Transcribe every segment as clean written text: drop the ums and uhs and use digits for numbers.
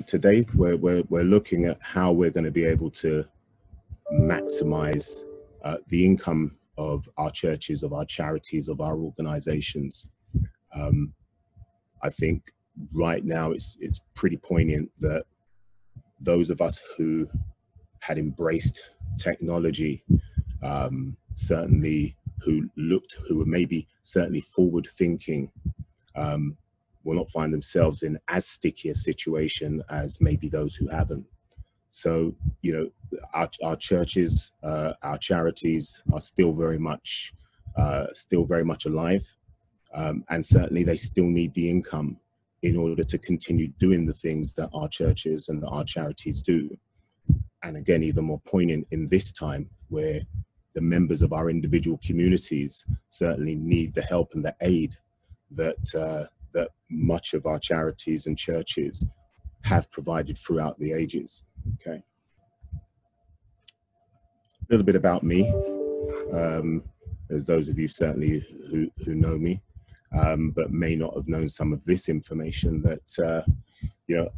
today we're looking at how we're going to be able to maximize the income of our churches, of our charities, of our organizations. I think right now it's pretty poignant that those of us who had embraced technology, certainly who were maybe certainly forward thinking, will not find themselves in as sticky a situation as maybe those who haven't. So, you know, our churches, our charities are still very much alive, and certainly they still need the income in order to continue doing the things that our churches and our charities do. And again, even more poignant in this time where the members of our individual communities certainly need the help and the aid that that much of our charities and churches have provided throughout the ages. Okay. A little bit about me. There's those of you certainly who know me, but may not have known some of this information that, you know,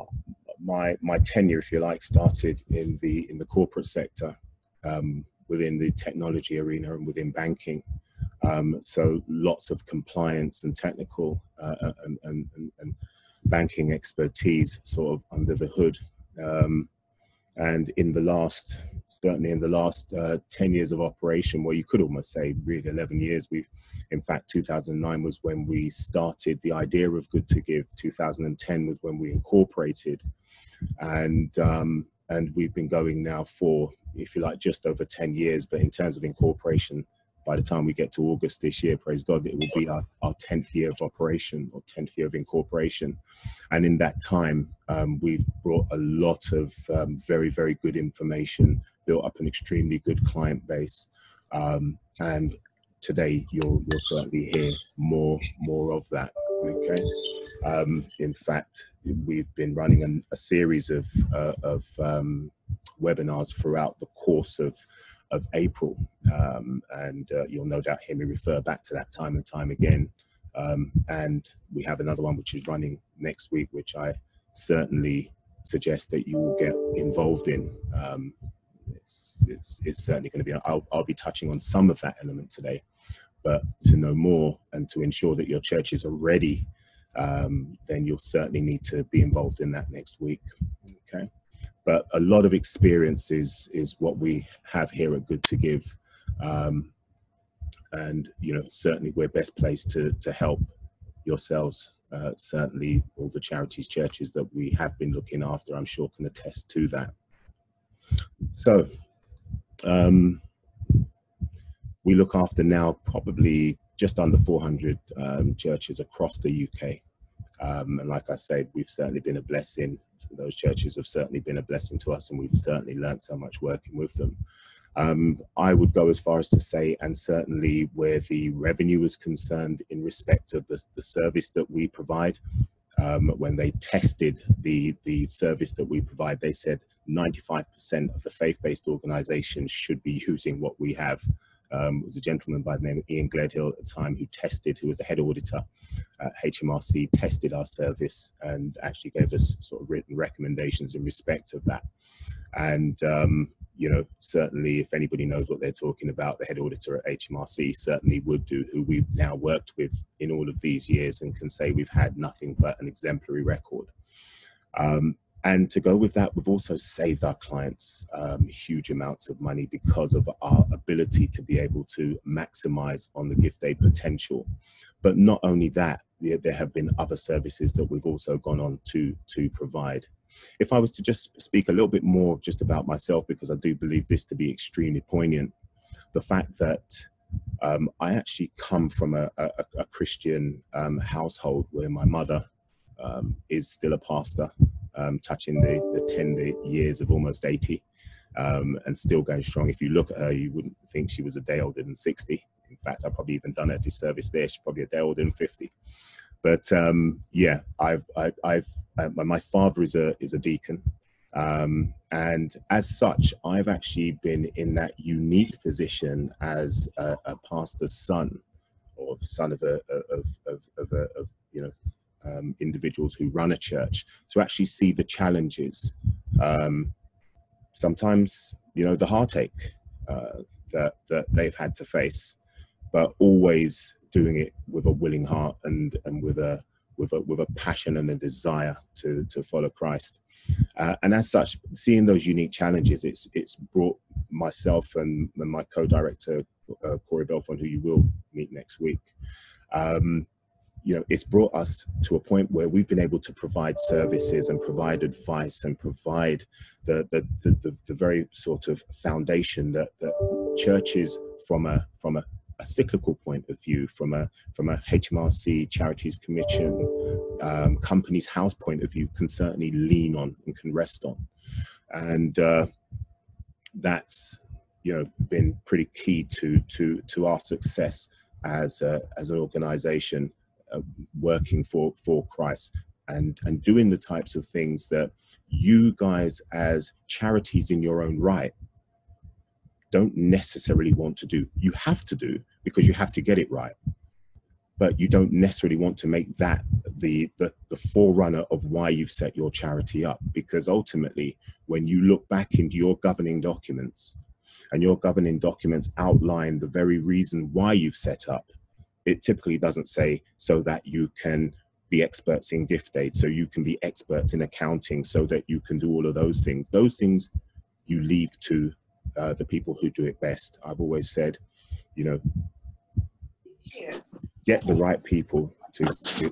my tenure, if you like, started in the corporate sector, within the technology arena and within banking. So lots of compliance and technical and banking expertise sort of under the hood. And in the last, certainly in the last 10 years of operation, well, you could almost say really 11 years, in fact, 2009 was when we started the idea of Good to Give. 2010 was when we incorporated. And we've been going now for, if you like, just over 10 years. But in terms of incorporation, by the time we get to August this year, praise God, it will be our 10th year of operation, or 10th year of incorporation. And in that time, we've brought a lot of very, very good information, built up an extremely good client base. And today you'll certainly hear more of that. Okay. In fact, we've been running a series of webinars throughout the course of April, and you'll no doubt hear me refer back to that time and time again. And we have another one which is running next week, which I certainly suggest that you will get involved in. It's certainly going to be, I'll be touching on some of that element today, but to know more and to ensure that your churches are ready, then you'll certainly need to be involved in that next week. Okay. But a lot of experience is what we have here at Good to Give. And, you know, certainly we're best placed to help yourselves. Certainly all the charities, churches that we have been looking after, I'm sure can attest to that. So we look after now probably just under 400 churches across the UK. And like I said, we've certainly been a blessing. Those churches have certainly been a blessing to us, and we've certainly learned so much working with them. I would go as far as to say, and certainly where the revenue is concerned in respect of the service that we provide, when they tested the service that we provide, they said 95% of the faith-based organizations should be using what we have. It was a gentleman by the name of Ian Gledhill at the time who was the head auditor at HMRC, tested our service and actually gave us sort of written recommendations in respect of that. And, you know, certainly if anybody knows what they're talking about, the head auditor at HMRC certainly would do, who we've now worked with in all of these years, and can say we've had nothing but an exemplary record. And to go with that, we've also saved our clients huge amounts of money because of our ability to be able to maximize on the gift aid potential. But not only that, there have been other services that we've also gone on to provide. If I was to just speak a little bit more just about myself, because I do believe this to be extremely poignant, the fact that I actually come from a Christian household where my mother is still a pastor, touching the 10 years of almost 80, and still going strong. If you look at her, you wouldn't think she was a day older than 60. In fact, I've probably even done her disservice there. She's probably a day older than 50. But yeah, my father is a deacon, and as such, I've actually been in that unique position as a pastor's son, or son of you know, individuals who run a church to actually see the challenges, sometimes, you know, the heartache that they've had to face, but always doing it with a willing heart and with a passion and a desire to follow Christ. And as such, seeing those unique challenges, it's brought myself and my co-director, Corey Belfont, who you will meet next week, you know, it's brought us to a point where we've been able to provide services and provide advice and provide the very sort of foundation that churches from a cyclical point of view, from a HMRC, Charities Commission, Companies House point of view, can certainly lean on and can rest on. And that's, you know, been pretty key to our success as an organization, working for Christ and doing the types of things that you guys as charities in your own right don't necessarily want to do. You have to do, because you have to get it right, but you don't necessarily want to make that the forerunner of why you've set your charity up. Because ultimately, when you look back into your governing documents, and your governing documents outline the very reason why you've set up, it typically doesn't say so that you can be experts in gift aid, so you can be experts in accounting, so that you can do all of those things. Those things you leave to the people who do it best. I've always said, you know, get the right people to do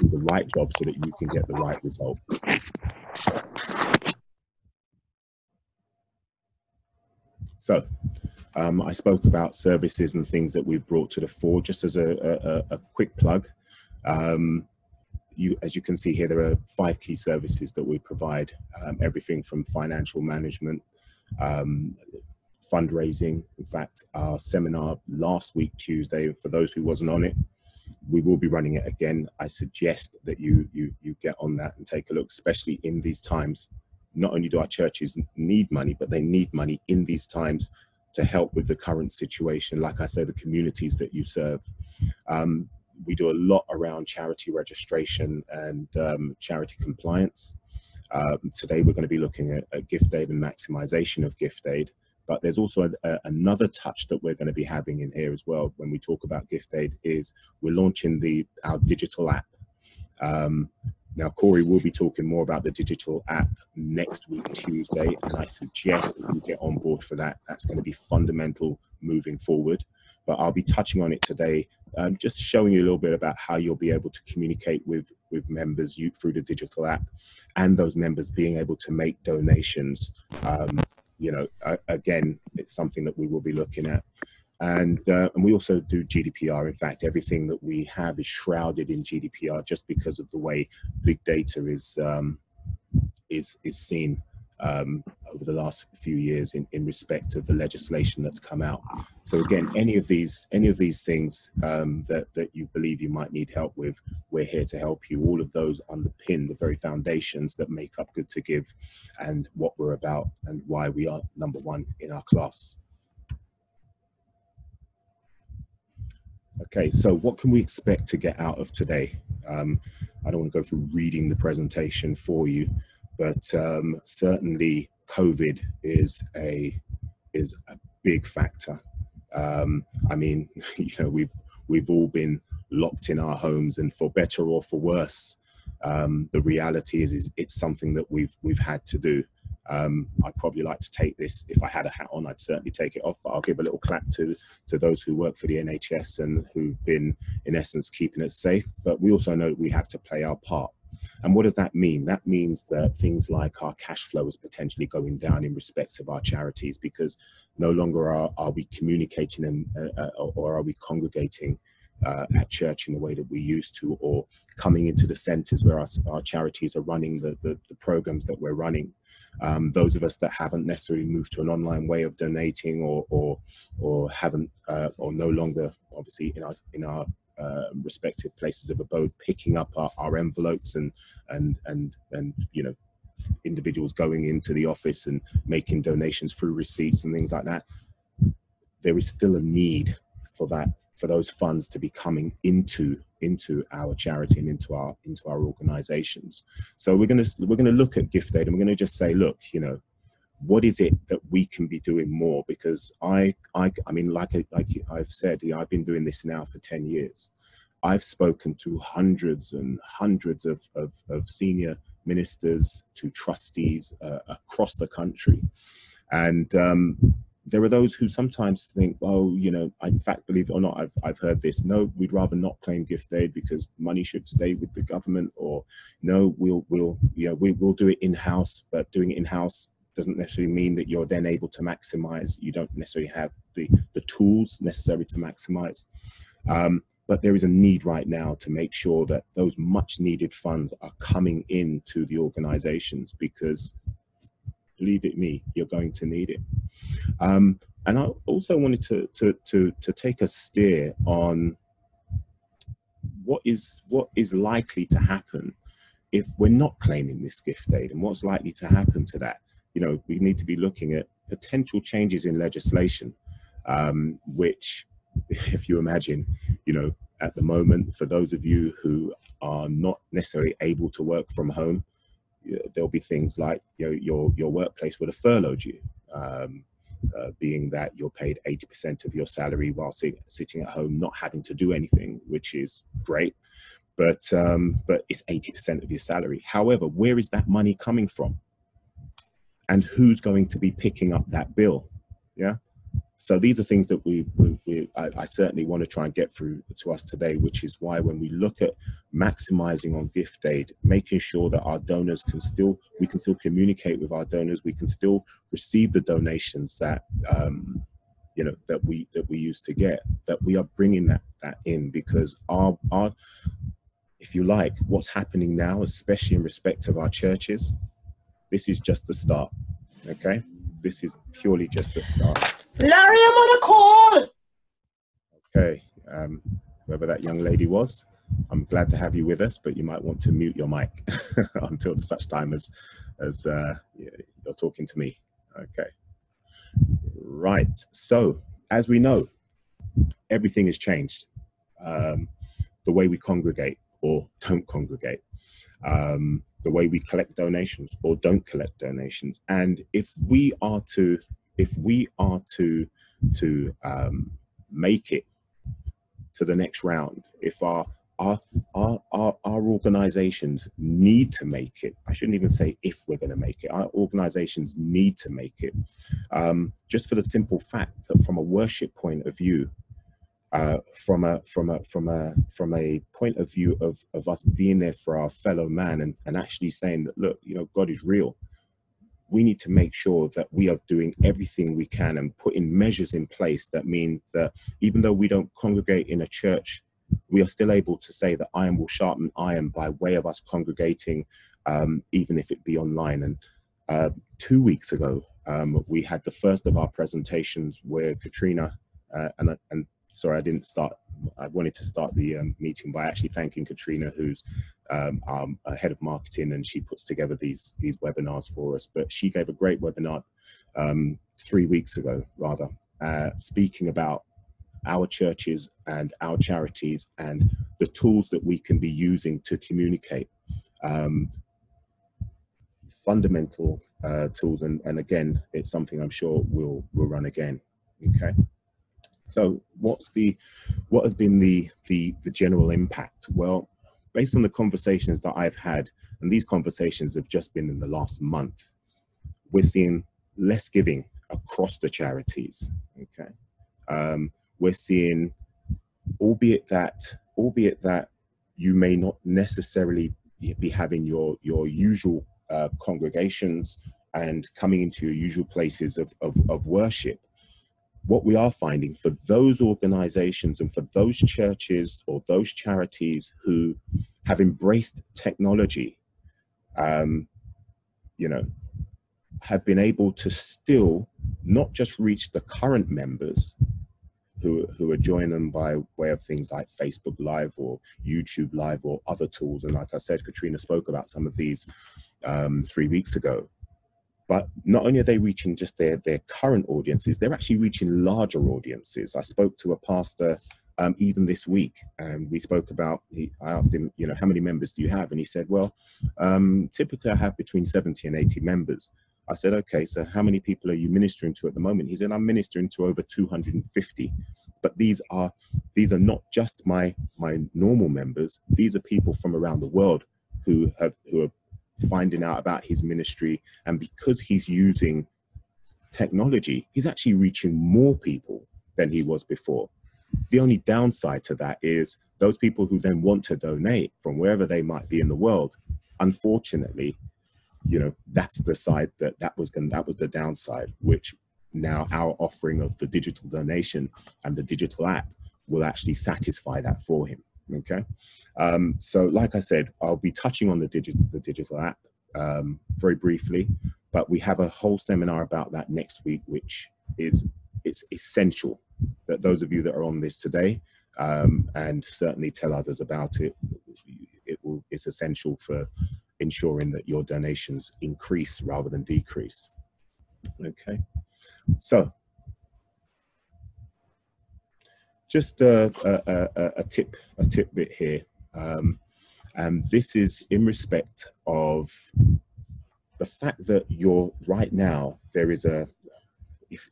the right job so that you can get the right result. So I spoke about services and things that we've brought to the fore. Just as a quick plug, as you can see here, there are 5 key services that we provide, everything from financial management, fundraising. In fact, our seminar last week, Tuesday, for those who wasn't on it, we will be running it again. I suggest that you get on that and take a look, especially in these times. Not only do our churches need money, but they need money in these times to help with the current situation. Like I say, the communities that you serve. We do a lot around charity registration and charity compliance. Today we're going to be looking at gift aid and maximization of gift aid, but there's also another touch that we're going to be having in here as well when we talk about gift aid. Is we're launching our digital app. Now, Corey will be talking more about the digital app next week, Tuesday, and I suggest that you get on board for that. That's going to be fundamental moving forward. But I'll be touching on it today, just showing you a little bit about how you'll be able to communicate with members through the digital app, and those members being able to make donations. You know, again, it's something that we will be looking at. And we also do GDPR. In fact, everything that we have is shrouded in GDPR, just because of the way big data is seen over the last few years in respect of the legislation that's come out. So again, any of these things that you believe you might need help with, we're here to help you. All of those underpin the very foundations that make up Good to Give and what we're about and why we are number one in our class. Okay, so what can we expect to get out of today? I don't want to go through reading the presentation for you, but certainly COVID is a big factor. I mean, you know, we've all been locked in our homes, and for better or for worse, the reality is it's something that we've had to do. I'd probably like to take this, if I had a hat on, I'd certainly take it off, but I'll give a little clap to those who work for the NHS and who've been, in essence, keeping us safe. But we also know that we have to play our part. And what does that mean? That means that things like our cash flow is potentially going down in respect of our charities, because no longer are we communicating or are we congregating at church in the way that we used to, or coming into the centres where our charities are running the programs that we're running. Those of us that haven't necessarily moved to an online way of donating, or haven't or no longer, obviously, in our respective places of abode, picking up our envelopes and you know, individuals going into the office and making donations through receipts and things like that. There is still a need for those funds to be coming into into our charity and into our organizations. So we're going to look at Gift Aid, and we're going to just say, look, you know, what is it that we can be doing more? Because I mean, like I've said, you know, I've been doing this now for 10 years. I've spoken to hundreds and hundreds of senior ministers, to trustees across the country. And there are those who sometimes think, oh, you know, in fact, believe it or not, I've heard this. No, we'd rather not claim Gift Aid because money should stay with the government. Or no, we'll do it in-house, but doing it in-house doesn't necessarily mean that you're then able to maximize. You don't necessarily have the tools necessary to maximize. But there is a need right now to make sure that those much needed funds are coming into the organizations, because believe it me, you're going to need it. And I also wanted to take a steer on what is likely to happen if we're not claiming this Gift Aid, and what's likely to happen to that. You know, we need to be looking at potential changes in legislation, which, if you imagine, you know, at the moment, for those of you who are not necessarily able to work from home, there'll be things like, you know, your workplace would have furloughed you, being that you're paid 80% of your salary while sitting at home, not having to do anything, which is great, but it's 80% of your salary. However, where is that money coming from? And who's going to be picking up that bill? Yeah. So these are things that I certainly want to try and get through to us today, which is why when we look at maximizing on Gift Aid, making sure that our donors we can still communicate with our donors, we can still receive the donations that you know, that we used to get, that we are bringing that in, because our if you like, what's happening now, especially in respect of our churches, this is just the start. Okay, this is purely just the start. Larry, I'm on a call. Okay, whoever that young lady was, I'm glad to have you with us, but you might want to mute your mic until such time as you're talking to me. Okay, right. So as we know, everything has changed. The way we congregate or don't congregate, the way we collect donations or don't collect donations, and if we are to make it to the next round, if our organizations need to make it, I shouldn't even say if we're going to make it, our organizations need to make it, just for the simple fact that from a worship point of view, from a point of view of us being there for our fellow man, and actually saying that, look, you know, God is real. We need to make sure that we are doing everything we can and putting measures in place that mean that even though we don't congregate in a church, we are still able to say that iron will sharpen iron by way of us congregating, even if it be online. And 2 weeks ago, we had the first of our presentations where Katrina, and sorry, I wanted to start the meeting by actually thanking Katrina, who's our head of marketing, and she puts together these webinars for us. But she gave a great webinar 3 weeks ago, rather, speaking about our churches and our charities and the tools that we can be using to communicate. Fundamental tools, and again, it's something I'm sure we'll run again. Okay. So what has been the general impact? Well, based on the conversations that I've had, and these conversations have just been in the last month, we're seeing less giving across the charities. Okay, we're seeing, albeit that you may not necessarily be having your usual congregations and coming into your usual places of worship. What we are finding for those organizations and for those churches or those charities who have embraced technology, you know, have been able to still not just reach the current members who are joining them by way of things like Facebook Live or YouTube Live or other tools. And like I said, Katrina spoke about some of these 3 weeks ago. But not only are they reaching just their current audiences, they're actually reaching larger audiences. I spoke to a pastor even this week. And we spoke about, I asked him, you know, how many members do you have? And he said, well, typically I have between 70 and 80 members. I said, okay, so how many people are you ministering to at the moment? He said, I'm ministering to over 250. But these are not just my normal members. These are people from around the world who are finding out about his ministry. And because he's using technology, he's actually reaching more people than he was before. The only downside to that is those people who then want to donate from wherever they might be in the world, unfortunately, you know, that's the side that was the downside, which now our offering of the digital donation and the digital app will actually satisfy that for him. Okay. So like I said, I'll be touching on the digital app very briefly, but we have a whole seminar about that next week, which it's essential that those of you that are on this today, and certainly tell others about it, it's essential for ensuring that your donations increase rather than decrease. Okay, so just a tidbit here, and this is in respect of the fact that right now there is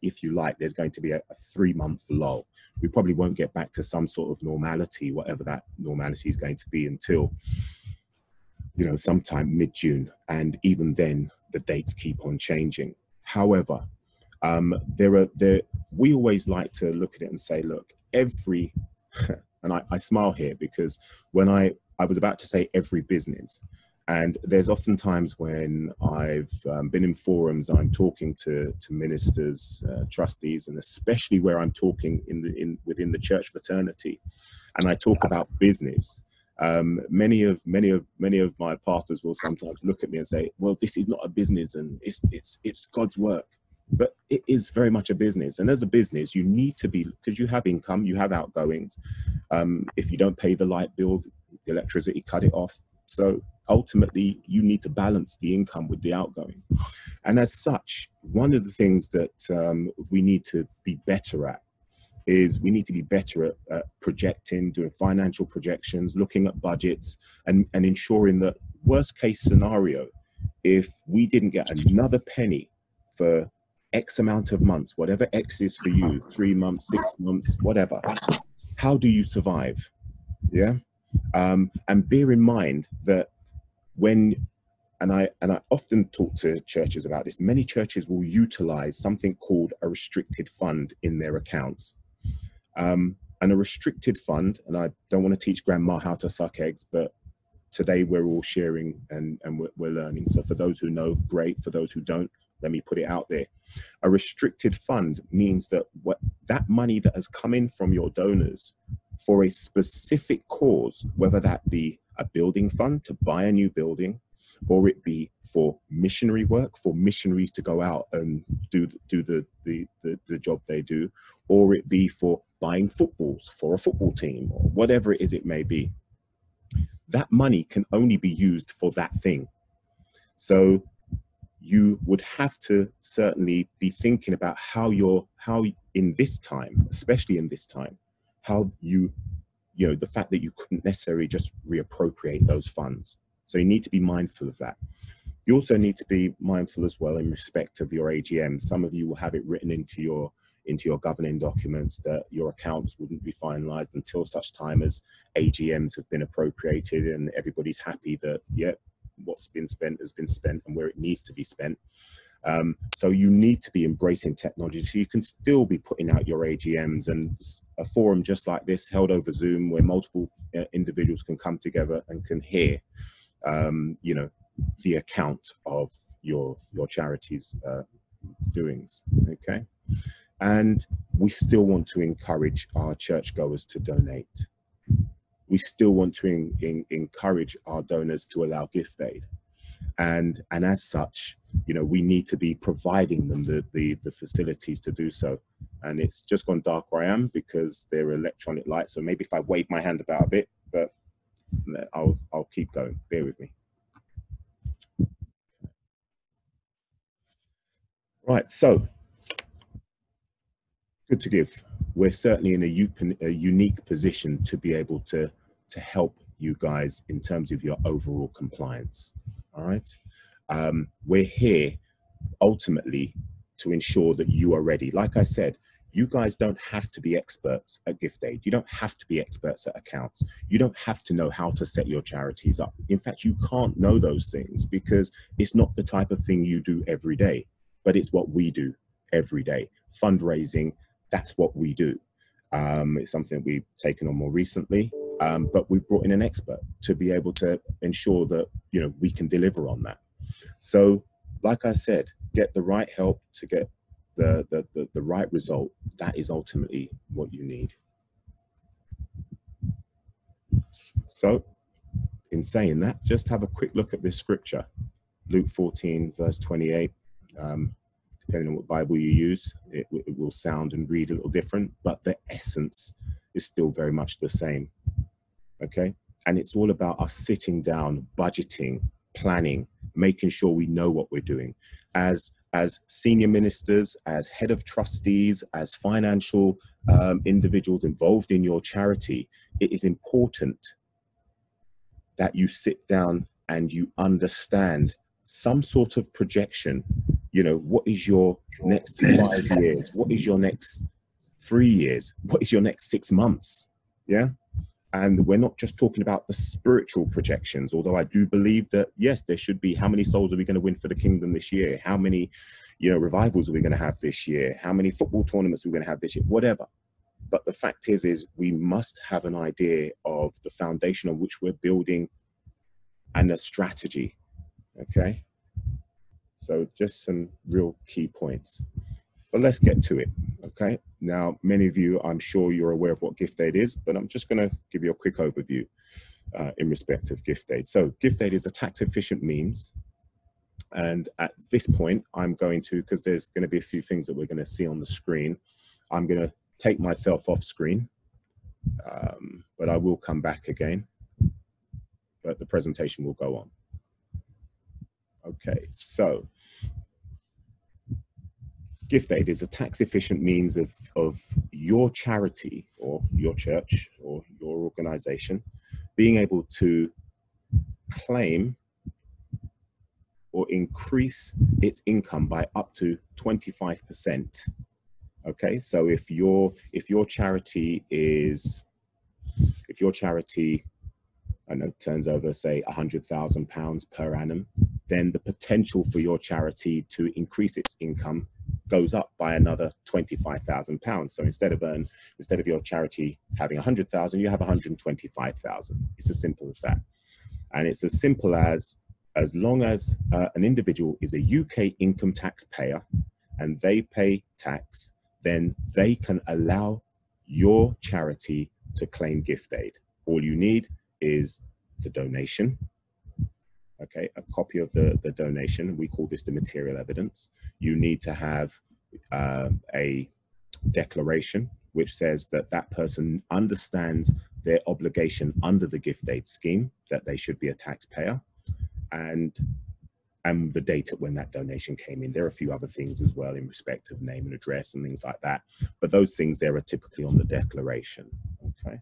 if you like, there's going to be a 3-month lull. We probably won't get back to some sort of normality, whatever that normality is going to be, until, you know, sometime mid-June. And even then, the dates keep on changing. However, we always like to look at it and say, look, and I smile here because when I was about to say every business, and there's often times when I've been in forums, I'm talking to ministers, trustees, and especially where I'm talking within the church fraternity, and I talk about business. Many of my pastors will sometimes look at me and say, "Well, this is not a business, and it's God's work." But it is very much a business, and as a business, you need to be, because you have income, you have outgoings. If you don't pay the light bill, the electricity, cut it off. So ultimately, you need to balance the income with the outgoing. And as such, one of the things that we need to be better at is we need to be better at projecting, doing financial projections, looking at budgets, and ensuring that worst case scenario, if we didn't get another penny for X amount of months, whatever X is for you, 3 months, 6 months, whatever, how do you survive? Yeah. And bear in mind that and I often talk to churches about this, many churches will utilize something called a restricted fund in their accounts. And a restricted fund, and I don't want to teach grandma how to suck eggs, but today we're all sharing and we're learning. So for those who know, great. For those who don't, let me put it out there. A restricted fund means that that money that has come in from your donors for a specific cause, whether that be a building fund to buy a new building, or it be for missionary work, for missionaries to go out and do the job they do, or it be for buying footballs for a football team, or whatever it is it may be, that money can only be used for that thing. So you would have to certainly be thinking about how in this time, especially in this time, how you know, the fact that you couldn't necessarily just reappropriate those funds. So you need to be mindful of that. You also need to be mindful as well in respect of your AGM. Some of you will have it written into your governing documents that your accounts wouldn't be finalized until such time as AGMs have been appropriated and everybody's happy that, yeah, what's been spent has been spent and where it needs to be spent. So you need to be embracing technology so you can still be putting out your AGMs, and a forum just like this held over Zoom where multiple individuals can come together and can hear, you know, the account of your charity's doings. Okay. And we still want to encourage our churchgoers to donate. We still want to encourage our donors to allow gift aid. And as such, you know, we need to be providing them the facilities to do so. And it's just gone dark where I am because there are electronic lights. So maybe if I wave my hand about a bit, but I'll keep going. Bear with me. Right, so good to give. we're certainly in a unique position to be able to help you guys in terms of your overall compliance. All right. We're here ultimately to ensure that you are ready. Like I said, you guys don't have to be experts at gift aid. You don't have to be experts at accounts. You don't have to know how to set your charities up. In fact, you can't know those things because it's not the type of thing you do every day, but it's what we do every day. Fundraising, that's what we do. It's something we've taken on more recently, but we brought in an expert to be able to ensure that, you know, we can deliver on that. So, like I said, get the right help to get the right result. That is ultimately what you need. So, in saying that, just have a quick look at this scripture, Luke 14, verse 28. Depending on what Bible you use, it will sound and read a little different, but the essence is still very much the same. Okay, and it's all about us sitting down, budgeting, planning, making sure we know what we're doing. As senior ministers, as head of trustees, as financial individuals involved in your charity, it is important that you sit down and you understand some sort of projection. You know, what is your next 5 years? What is your next 3 years? What is your next 6 months? Yeah. And we're not just talking about the spiritual projections, although I do believe that, yes, there should be, how many souls are we going to win for the kingdom this year? How many, you know, revivals are we going to have this year? How many football tournaments are we going to have this year? Whatever. But the fact is we must have an idea of the foundation on which we're building and a strategy. Okay. So just some real key points. But let's get to it, okay? Now, many of you, I'm sure you're aware of what gift aid is, but I'm just gonna give you a quick overview in respect of gift aid. So gift aid is a tax efficient means. And at this point, I'm going to, because there's gonna be a few things that we're gonna see on the screen, I'm gonna take myself off screen, but I will come back again, but the presentation will go on. Okay, so gift aid is a tax efficient means of your charity or your church or your organization being able to claim or increase its income by up to 25%. Okay, so if your charity I know turns over, say, £100,000 per annum, then the potential for your charity to increase its income goes up by another £25,000. So instead of your charity having 100,000, you have 125,000. It's as simple as that. And it's as simple as long as an individual is a UK income tax payer and they pay tax, then they can allow your charity to claim gift aid. All you need is the donation, okay, a copy of the donation. We call this the material evidence. You need to have a declaration which says that that person understands their obligation under the gift aid scheme, that they should be a taxpayer, and the date at when that donation came in. There are a few other things as well in respect of name and address and things like that, but those things there are typically on the declaration. Okay.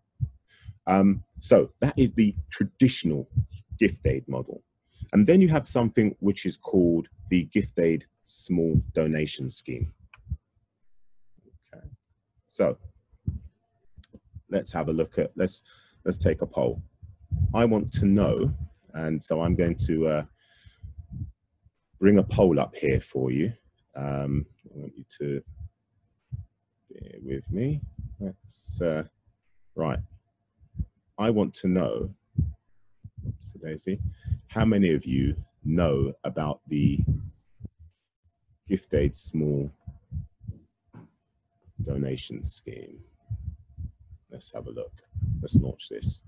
So that is the traditional gift aid model. And then you have something which is called the gift aid small donation scheme. Okay. So let's have a look at, let's take a poll. I want to know, and so I'm going to bring a poll up here for you. I want you to bear with me. Let's, right. I want to know, oopsie daisy, how many of you know about the gift aid small donation scheme? Let's have a look. Let's launch this.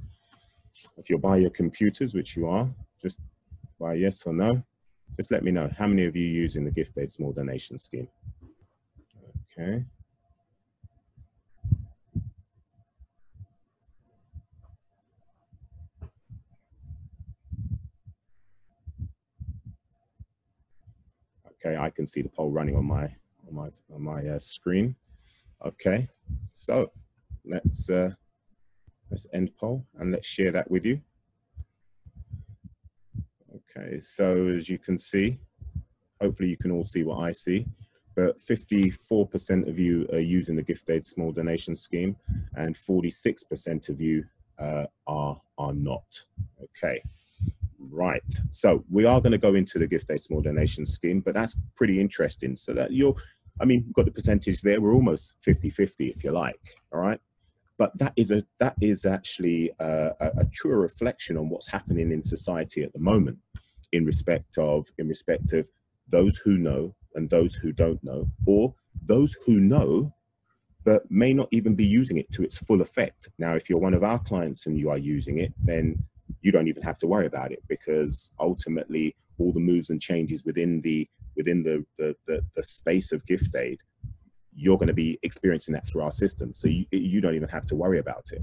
If you're by your computers, which you are, just by yes or no, just let me know how many of you using the gift aid small donation scheme. Okay. Okay, I can see the poll running on my screen. Okay, so let's end poll and let's share that with you. Okay, so as you can see, hopefully you can all see what I see, but 54% of you are using the gift aid small donation scheme and 46% of you are not. Okay, right. So we are going to go into the gift aid small donation scheme, but that's pretty interesting. So that I mean, we've got the percentage there. We're almost 50-50 if you like, all right? But that is actually a true reflection on what's happening in society at the moment in respect of those who know and those who don't know, or those who know but may not even be using it to its full effect. Now, if you're one of our clients and you are using it, then you don't even have to worry about it, because ultimately all the moves and changes within the space of gift aid, you're going to be experiencing that through our system, so you don't even have to worry about it.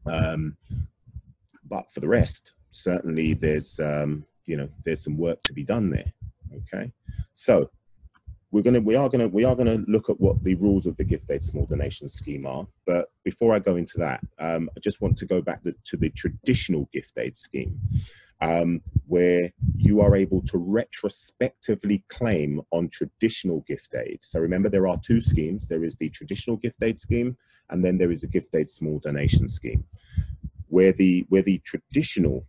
But for the rest, certainly there's there's some work to be done there. Okay, so we are gonna look at what the rules of the gift aid small donation scheme are. But before I go into that, I just want to go back to the traditional gift aid scheme, where you are able to retrospectively claim on traditional gift aid. So remember, there are two schemes. There is the traditional gift aid scheme, and then there is a gift aid small donation scheme. Where the traditional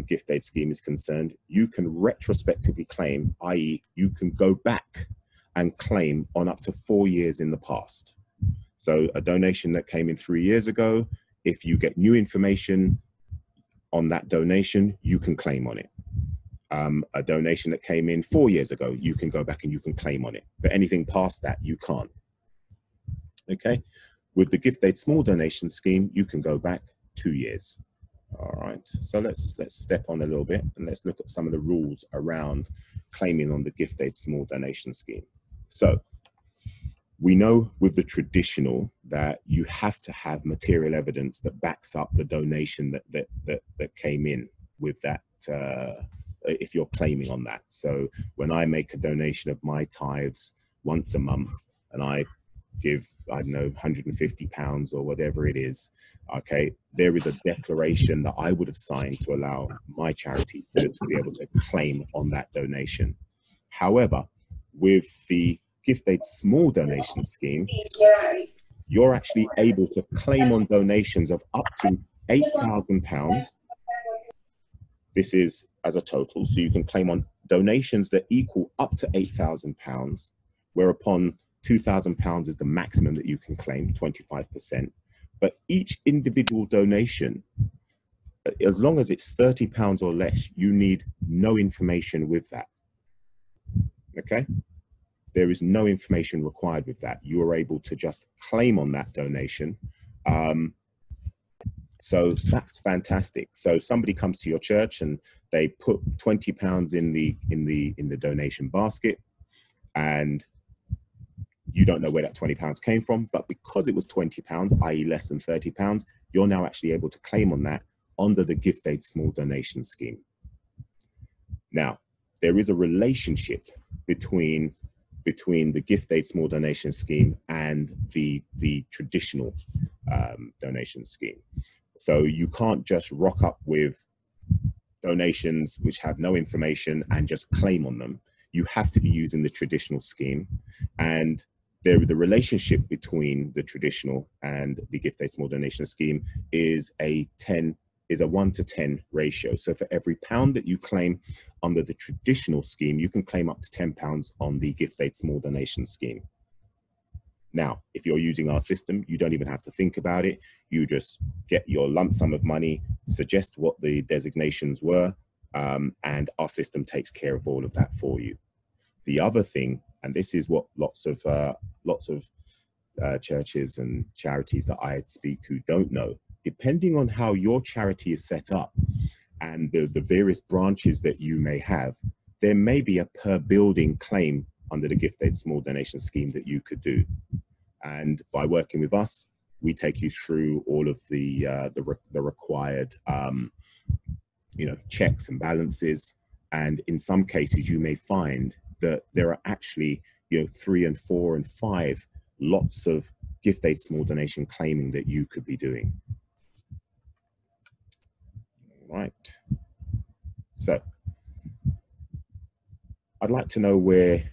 gift aid scheme is concerned, you can retrospectively claim, i.e. you can go back and claim on up to 4 years in the past. So a donation that came in 3 years ago, if you get new information on that donation, you can claim on it. A donation that came in 4 years ago, you can go back and you can claim on it. But anything past that, you can't. Okay. With the gift aid small donation scheme, you can go back 2 years. All right, so let's step on a little bit and let's look at some of the rules around claiming on the gift aid small donation scheme. So we know with the traditional that you have to have material evidence that backs up the donation that came in with that, if you're claiming on that. So when I make a donation of my tithes once a month and I give, I don't know, £150 or whatever it is, okay, there is a declaration that I would have signed to allow my charity to be able to claim on that donation. However, with the gift aid small donation scheme, you're actually able to claim on donations of up to £8,000. This is as a total, so you can claim on donations that equal up to £8,000, whereupon £2,000 is the maximum that you can claim, 25%. But each individual donation, as long as it's £30 or less, you need no information with that. Okay? There is no information required with that. You are able to just claim on that donation. So that's fantastic. So somebody comes to your church and they put £20 in the donation basket, and you don't know where that £20 came from, but because it was £20, i.e. less than £30, you're now actually able to claim on that under the gift aid small donation scheme. Now, there is a relationship between the gift aid small donation scheme and the traditional donation scheme. So you can't just rock up with donations which have no information and just claim on them. You have to be using the traditional scheme, and the relationship between the traditional and the gift aid small donation scheme is a 1 to 10 ratio. So for every £1 that you claim under the traditional scheme, you can claim up to £10 on the gift aid small donation scheme. Now, if you're using our system, you don't even have to think about it. You just get your lump sum of money, suggest what the designations were, and our system takes care of all of that for you. The other thing, and this is what lots of churches and charities that I speak to don't know, depending on how your charity is set up and the various branches that you may have, there may be a per building claim under the gift aid small donation scheme that you could do. And by working with us, we take you through all of the required checks and balances. And in some cases, you may find that there are actually 3 and 4 and 5 lots of gift aid small donation claiming that you could be doing. All right. So I'd like to know where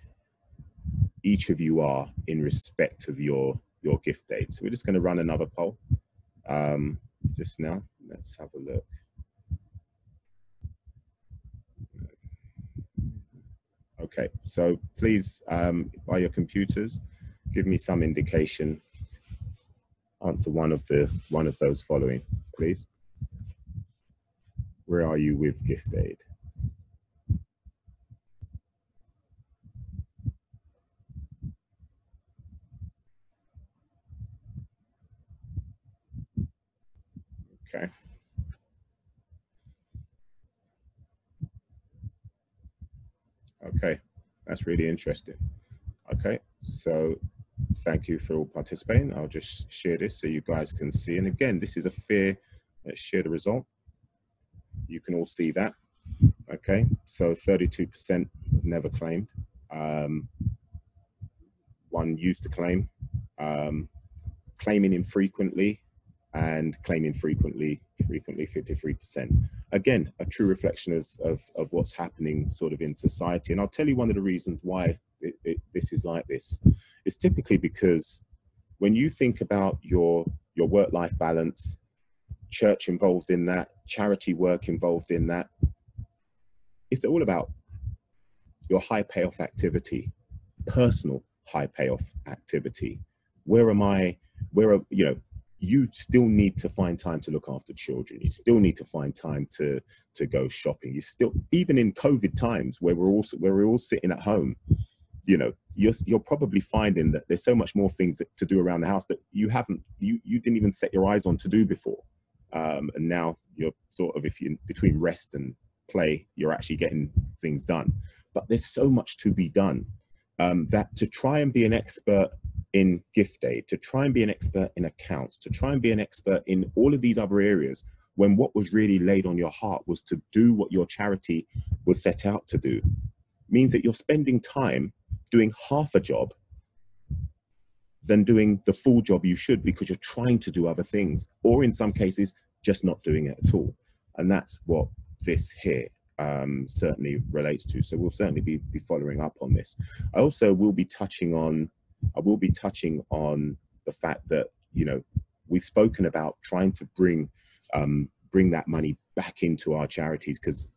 each of you are in respect of your gift aid. So we're just going to run another poll just now. Let's have a look. Okay, so please, by your computers, give me some indication. Answer one of those following, please. Where are you with gift aid? Okay. Okay, that's really interesting. Okay, so thank you for all participating. I'll just share this so you guys can see. And again, this is a fair, let's share the result. You can all see that. Okay, so 32% never claimed. One used to claim, claiming infrequently, and claiming frequently 53%. Again, a true reflection of what's happening sort of in society. And I'll tell you one of the reasons why this is like this. It's typically because when you think about your work-life balance, church involved in that, charity work involved in that, it's all about your high payoff activity, personal high payoff activity. You still need to find time to look after children. You still need to find time to go shopping. You still, even in COVID times where we're all sitting at home, you know, you're probably finding that there's so much more things to do around the house that you didn't even set your eyes on to do before. And now you're sort of, if you're between rest and play, you're actually getting things done. But there's so much to be done that to try and be an expert in gift aid, to try and be an expert in accounts, to try and be an expert in all of these other areas, when what was really laid on your heart was to do what your charity was set out to do, means that you're spending time doing half a job than doing the full job you should, because you're trying to do other things, or in some cases, just not doing it at all. And that's what this here certainly relates to. So we'll certainly be following up on this. I also will be touching on the fact that, you know, we've spoken about trying to bring that money back into our charities, because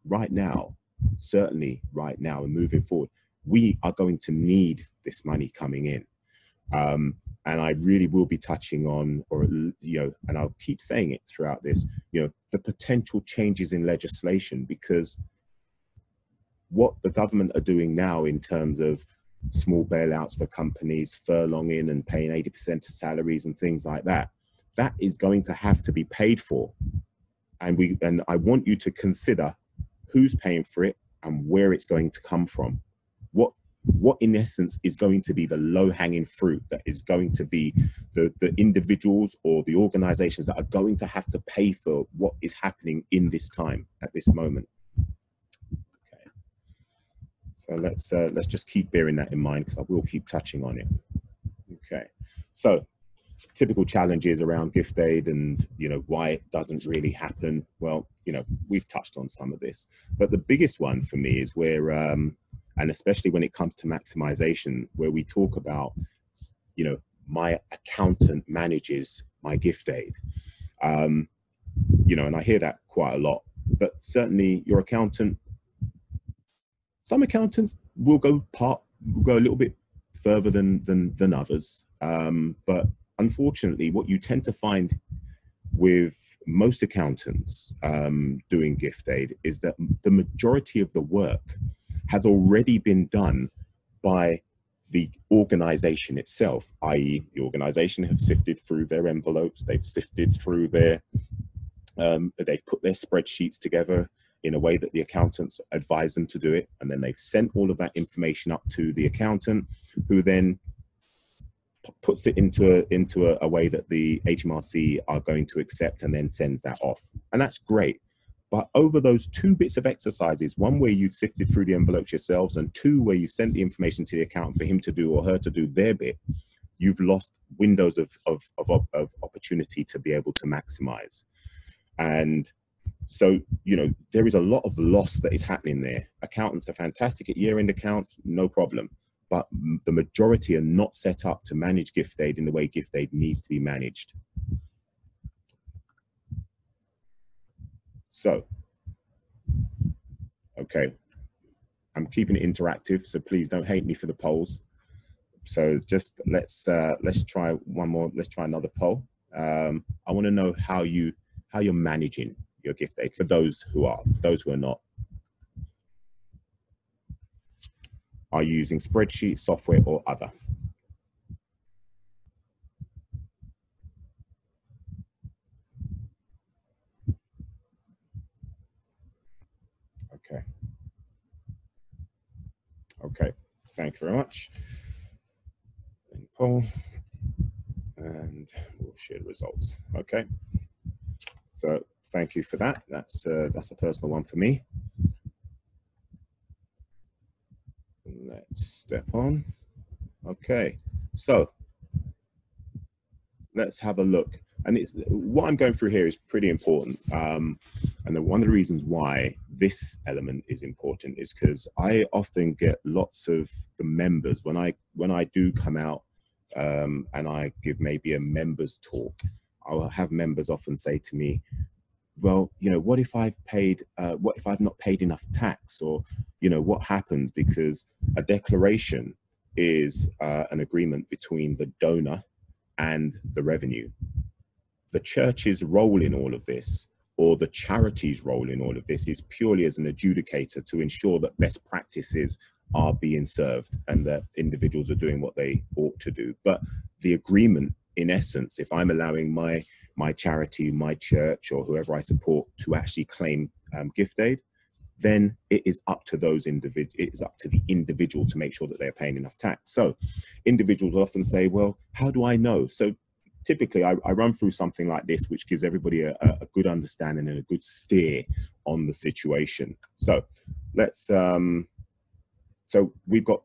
certainly right now and moving forward, we are going to need this money coming in. And I really will be touching on, or, you know, and I'll keep saying it throughout this, you know, the potential changes in legislation, because what the government are doing now in terms of small bailouts for companies, furloughing and paying 80% of salaries and things like that, that is going to have to be paid for. And I want you to consider who's paying for it and where it's going to come from. What in essence is going to be the low-hanging fruit that is going to be the individuals or the organizations that are going to have to pay for what is happening in this time, at this moment. Okay. So let's just keep bearing that in mind, because I will keep touching on it. Okay. So typical challenges around gift aid and, you know, why it doesn't really happen. Well, you know, we've touched on some of this, but the biggest one for me is where, and especially when it comes to maximization, where we talk about, you know, my accountant manages my gift aid. You know, and I hear that quite a lot, but certainly your accountant, some accountants will go a little bit further than others. But unfortunately, what you tend to find with most accountants doing gift aid is that the majority of the work has already been done by the organization itself, i.e. the organization have sifted through their envelopes, they've sifted through their, they've put their spreadsheets together in a way that the accountants advise them to do it, and then they've sent all of that information up to the accountant, who then puts it into a way that the HMRC are going to accept, and then sends that off. And that's great. But over those two bits of exercises, one where you've sifted through the envelopes yourselves, and two where you've sent the information to the accountant for him to do or her to do their bit, you've lost windows of opportunity to be able to maximize. And so, you know, there is a lot of loss that is happening there. Accountants are fantastic at year-end accounts, no problem. But the majority are not set up to manage gift aid in the way gift aid needs to be managed. So, okay, I'm keeping it interactive, so please don't hate me for the polls. So just let's try one more. Let's try another poll. I want to know how you're managing your gift aid for those who are. For those who are not, are you using spreadsheet, software, or other? Okay. Okay. Thank you very much. Poll, and we'll share the results. Okay. So thank you for that. That's a personal one for me. Let's step on. Okay. So let's have a look. And it's what I'm going through here is pretty important. And one of the reasons why this element is important is because I often get lots of the members when I do come out and I give maybe a members talk. I'll have members often say to me, well, you know, what if I've not paid enough tax, or, you know, what happens? Because a declaration is an agreement between the donor and the revenue. The church's role in all of this, or the charity's role in all of this, is purely as an adjudicator to ensure that best practices are being served and that individuals are doing what they ought to do. But the agreement, in essence, if I'm allowing my charity, my church, or whoever I support to actually claim gift aid, then it is up to those individuals. It is up to the individual to make sure that they're paying enough tax. So individuals often say, well, how do I know? So typically I run through something like this, which gives everybody a good understanding and a good steer on the situation. So let's, so we've got,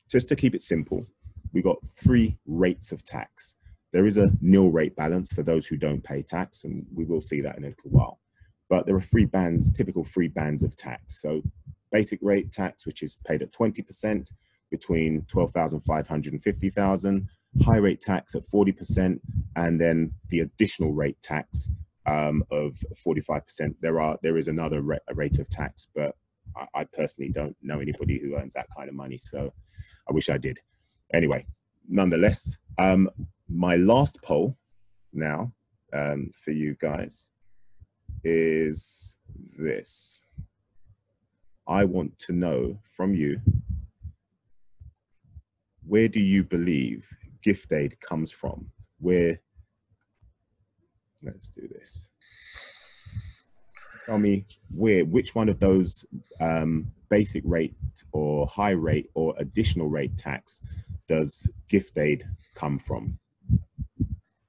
just to keep it simple, we've got 3 rates of tax. There is a nil rate balance for those who don't pay tax, and we will see that in a little while. But there are 3 bands, typical 3 bands of tax. So basic rate tax, which is paid at 20% between 12,500 and 50,000, high rate tax at 40%, and then the additional rate tax of 45%. There is another rate of tax, but I personally don't know anybody who earns that kind of money, so I wish I did. Anyway, nonetheless, my last poll now for you guys is this. I want to know from you, where do you believe gift aid comes from? Let's do this. Tell me which one of those basic rate or high rate or additional rate tax does gift aid come from?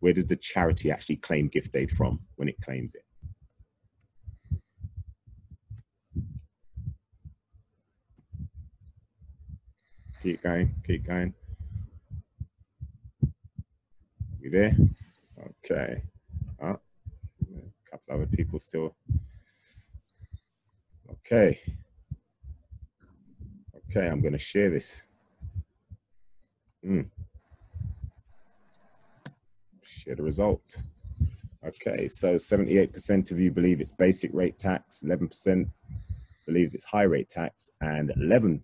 Where does the charity actually claim gift aid from when it claims it? Keep going, keep going. You there? Okay. Oh, a couple other people still. Okay. Okay, I'm going to share this. Share the result. Okay, so 78% of you believe it's basic rate tax, 11% believes it's high rate tax, and 11%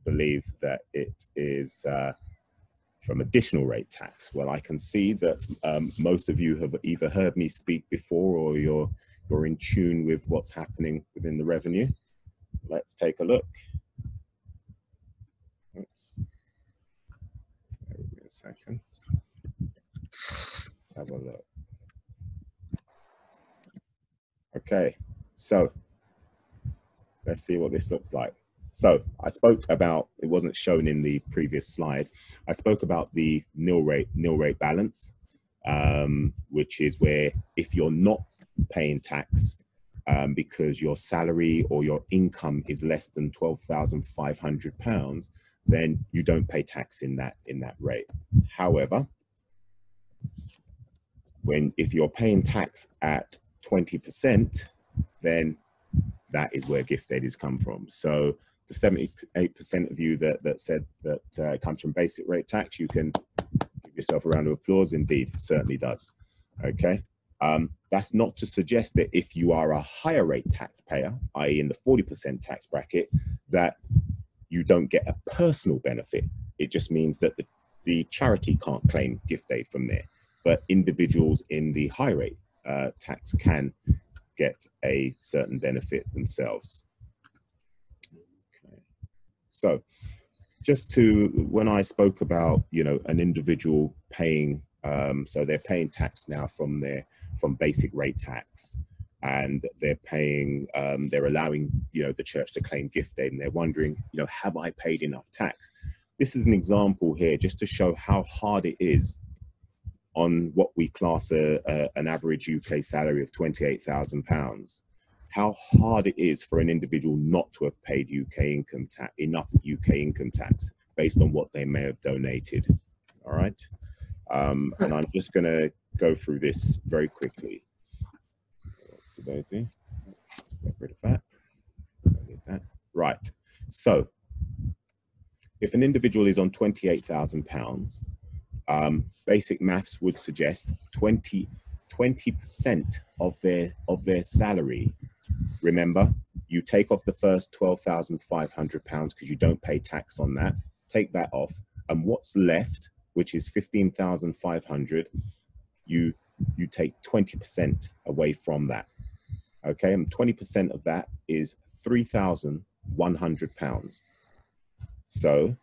believe that it is from additional rate tax. Well, I can see that most of you have either heard me speak before, or you're in tune with what's happening within the revenue. Let's take a look. Oops. Wait a second. Let's have a look. Okay, so let's see what this looks like. So I spoke about, it wasn't shown in the previous slide, I spoke about the nil rate balance, which is where if you're not paying tax, because your salary or your income is less than £12,500, then you don't pay tax in that rate. However, if you're paying tax at 20%, then that is where gift aid has come from. So the 78% of you that said that it comes from basic rate tax, you can give yourself a round of applause. Indeed, it certainly does. Okay. That's not to suggest that if you are a higher rate taxpayer, i.e. in the 40% tax bracket, that you don't get a personal benefit. It just means that the charity can't claim gift aid from there, but individuals in the high rate tax can get a certain benefit themselves. Okay. So just when I spoke about, an individual paying, so they're paying tax now from basic rate tax, and they're paying, they're allowing, the church to claim gift aid, and they're wondering, have I paid enough tax? This is an example here just to show how hard it is on what we class an average UK salary of £28,000. How hard it is for an individual not to have paid enough UK income tax based on what they may have donated. All right. And I'm just going to go through this very quickly. So Daisy, let's get rid of that. Right. So if an individual is on £28,000, basic maths would suggest 20% of their salary. Remember, you take off the first £12,500 because you don't pay tax on that. Take that off, and what's left, which is £15,500, you take 20% away from that. Okay, and 20% of that is £3,100. So,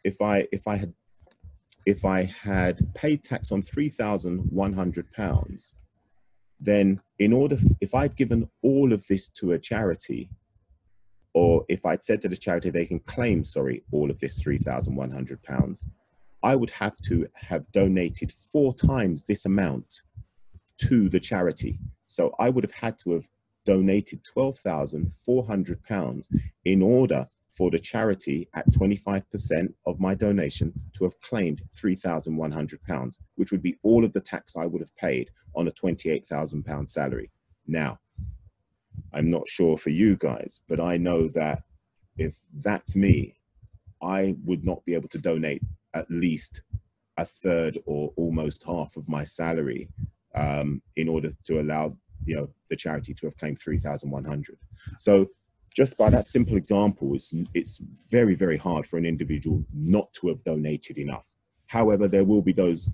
if I had paid tax on £3,100, then if I'd given all of this to a charity, or if I'd said to the charity they can claim, all of this £3,100, I would have to have donated 4 times this amount to the charity. So I would have had to have donated £12,400 in order for the charity at 25% of my donation to have claimed £3,100, which would be all of the tax I would have paid on a £28,000 salary. Now, I'm not sure for you guys, but I know that if that's me, I would not be able to donate at least a third or almost half of my salary in order to allow the charity to have claimed 3,100. So just by that simple example, it's very, very hard for an individual not to have donated enough. However, there will be those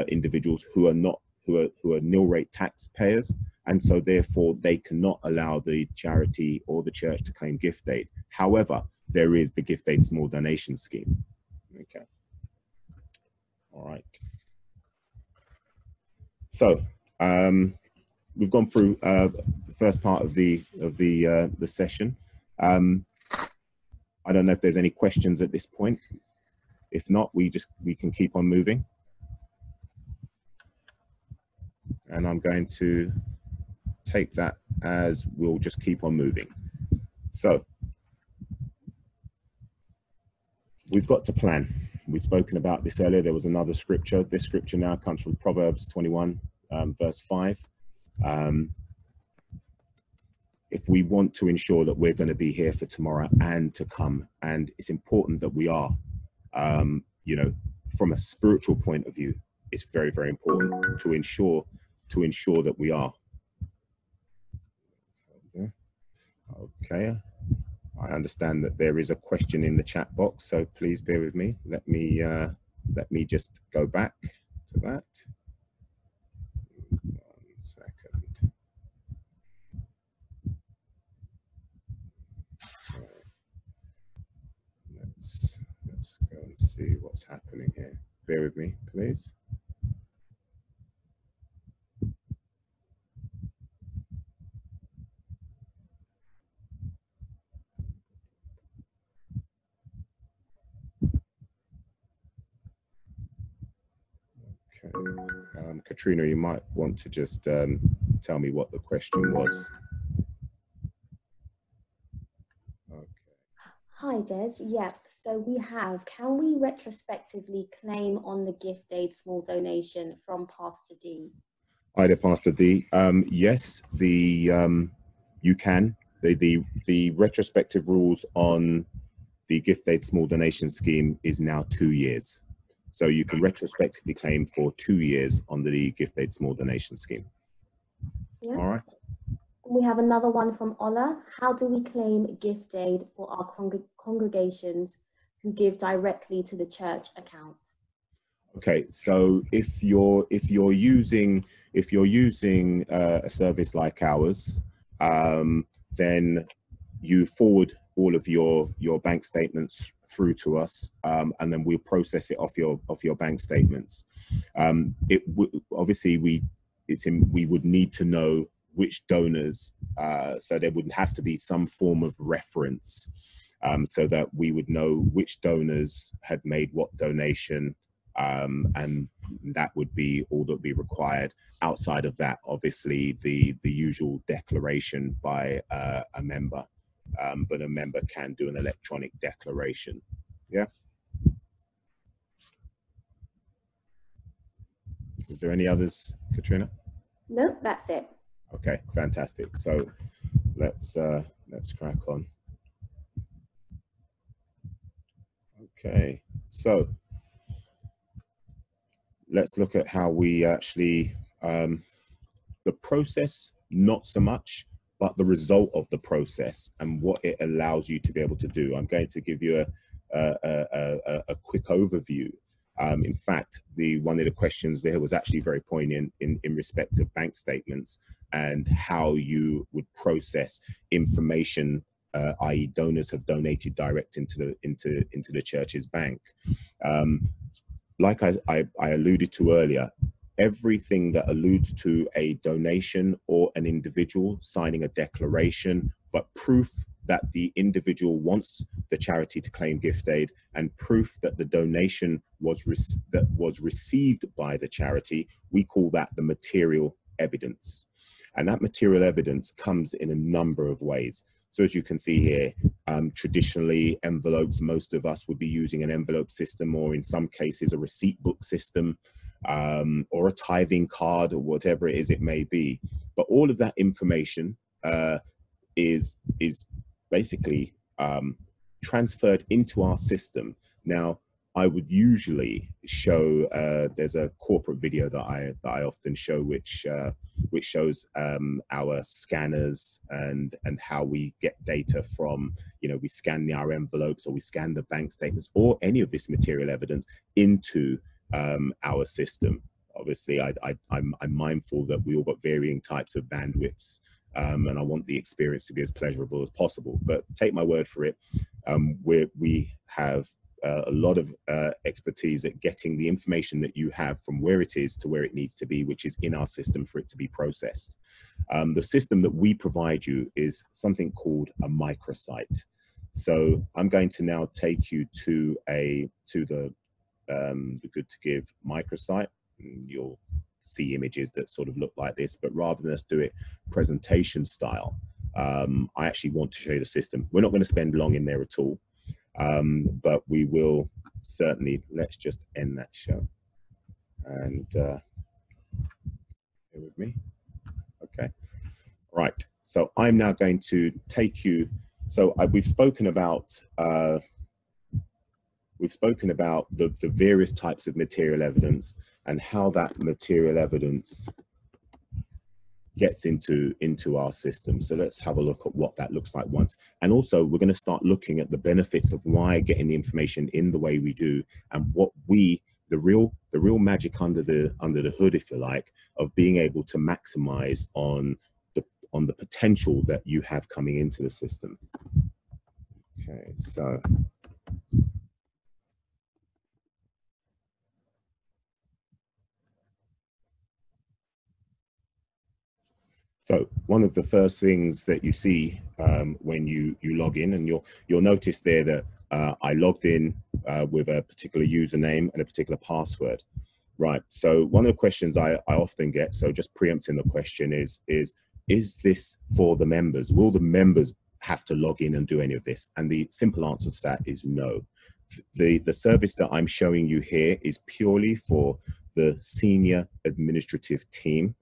individuals who are nil rate taxpayers, and so therefore they cannot allow the charity or the church to claim gift aid. However, there is the gift aid small donation scheme. Okay. All right. So we've gone through the first part of the session. I don't know if there's any questions at this point. If not, we can keep on moving. And I'm going to take that as we'll just keep on moving. So we've got to plan. We've spoken about this earlier. There was another scripture. This scripture now comes from Proverbs 21, verse 5. If we want to ensure that we're going to be here for tomorrow and to come, and it's important that we are, from a spiritual point of view, it's very, very important to ensure that we are. Okay. I understand that there is a question in the chat box, so please bear with me. Let me just go back to that. 1 second. Let's go and see what's happening here. Bear with me, please. Okay. Katrina, you might want to just tell me what the question was. Okay. Hi, Des. Yep. So we have, can we retrospectively claim on the gift aid small donation from Pastor D? Hi there, Pastor D. Yes, you can. The retrospective rules on the gift aid small donation scheme is now 2 years. So you can retrospectively claim for 2 years on the gift aid small donation scheme. Yeah. All right. We have another one from Ola. How do we claim gift aid for our congregations who give directly to the church account? Okay, so if you're using a service like ours, then you forward all of your bank statements through to us, and then we'll process it off your bank statements. Obviously we would need to know which donors, so there would have to be some form of reference, so that we would know which donors had made what donation. And that would be all that would be required. Outside of that, obviously the usual declaration by a member, but a member can do an electronic declaration. Yeah. Is there any others, Katrina? No, that's it. Okay, fantastic. So let's crack on. Okay, so let's look at how we actually, the process, not so much, but the result of the process and what it allows you to be able to do. I'm going to give you a quick overview. In fact, one of the questions there was actually very poignant in respect of bank statements and how you would process information, i.e. donors have donated direct into the church's bank. Like I alluded to earlier, everything that alludes to a donation or an individual signing a declaration, but proof that the individual wants the charity to claim gift aid and proof that the donation was received by the charity, we call that the material evidence. And that material evidence comes in a number of ways. So as you can see here, traditionally envelopes, most of us would be using an envelope system, or in some cases a receipt book system, or a tithing card, or whatever it is it may be. But all of that information is basically transferred into our system. Now, I would usually show, there's a corporate video that I often show, which shows our scanners and how we get data from, we scan our envelopes, or we scan the bank statements, or any of this material evidence into our system. Obviously, I'm mindful that we all got varying types of bandwidths, and I want the experience to be as pleasurable as possible. But take my word for it, we have a lot of expertise at getting the information that you have from where it is to where it needs to be, which is in our system for it to be processed. The system that we provide you is something called a microsite. So I'm going to now take you to the Good to Give microsite. You'll see images that sort of look like this, but rather than us do it presentation style, I actually want to show you the system. We're not going to spend long in there at all. But we will certainly, let's just end that show and bear with me. Okay, right. So I'm now going to take you. So we've spoken about the various types of material evidence and how that material evidence gets into our system. So let's have a look at what that looks like once. And also we're going to start looking at the benefits of why getting the information in the way we do, and what the real magic under the hood, if you like, of being able to maximize on the potential that you have coming into the system. Okay, So one of the first things that you see when you log in, and you'll notice there that I logged in with a particular username and a particular password. Right. So one of the questions I often get, so just preempting the question is this for the members? Will the members have to log in and do any of this? And the simple answer to that is no. The service that I'm showing you here is purely for the senior administrative team.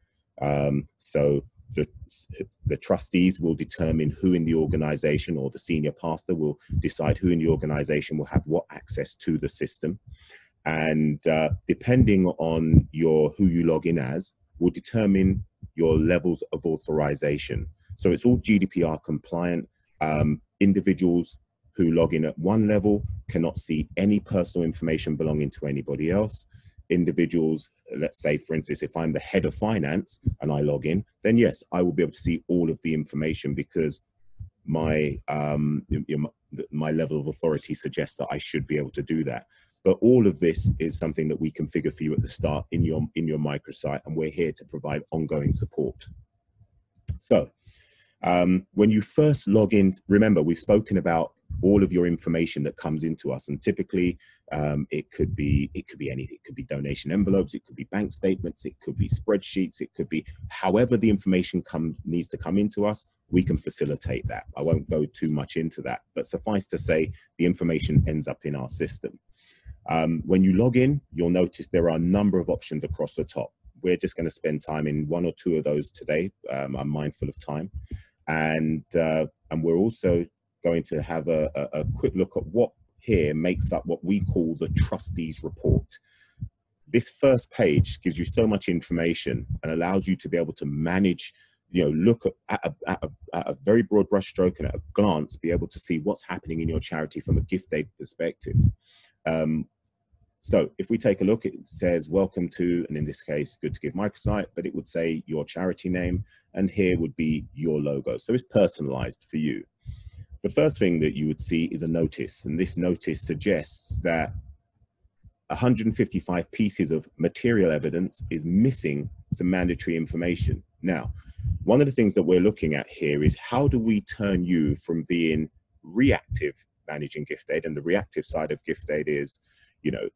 So the trustees will determine who in the organization, or the senior pastor will decide who in the organization will have what access to the system. And depending on who you log in as, will determine your levels of authorization. So it's all GDPR compliant. Individuals who log in at one level cannot see any personal information belonging to anybody else. Individuals, let's say, for instance, if I'm the head of finance and I log in, then yes, I will be able to see all of the information, because my level of authority suggests that I should be able to do that. But all of this is something that we configure for you at the start in your microsite, and we're here to provide ongoing support. So when you first log in, remember, we've spoken about all of your information that comes into us, and typically it could be anything. It could be donation envelopes, it could be bank statements, it could be spreadsheets, it could be however the information needs to come into us. We can facilitate that. I won't go too much into that, but suffice to say, the information ends up in our system. When you log in, you'll notice there are a number of options across the top. We're just going to spend time in one or two of those today. I'm mindful of time, and we're also going to have a quick look at what here makes up what we call the trustees report. This first page gives you so much information and allows you to be able to manage, look at a very broad brushstroke and at a glance, be able to see what's happening in your charity from a gift aid perspective. So if we take a look, it says welcome to, and in this case, Good to Give microsite, but it would say your charity name, and here would be your logo. So it's personalized for you. The first thing that you would see is a notice, and this notice suggests that 155 pieces of material evidence is missing some mandatory information. Now, one of the things that we're looking at here is how do we turn you from being reactive managing gift aid, and the reactive side of gift aid is, you've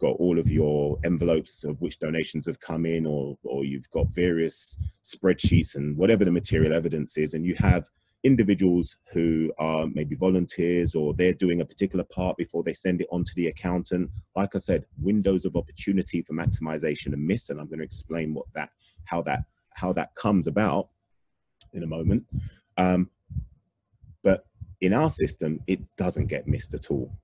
got all of your envelopes of which donations have come in, or you've got various spreadsheets and whatever the material evidence is, and you have individuals who are maybe volunteers, or they're doing a particular part before they send it on to the accountant. Like I said, windows of opportunity for maximization are missed, and I'm going to explain how that comes about in a moment. But in our system, it doesn't get missed at all.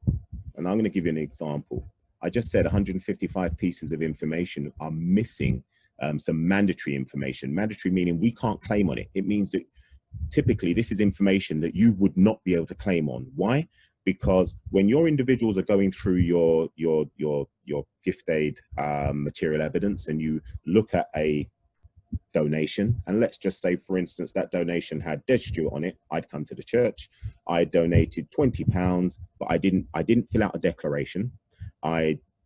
And I'm going to give you an example. I just said 155 pieces of information are missing some mandatory information. Mandatory meaning we can't claim on it. It means that typically this is information that you would not be able to claim on. Why? Because when your individuals are going through your gift aid material evidence, and you look at a donation, and let's just say, for instance, that donation had Des Stewart on it. I'd come to the church, I donated £20, but I didn't fill out a declaration.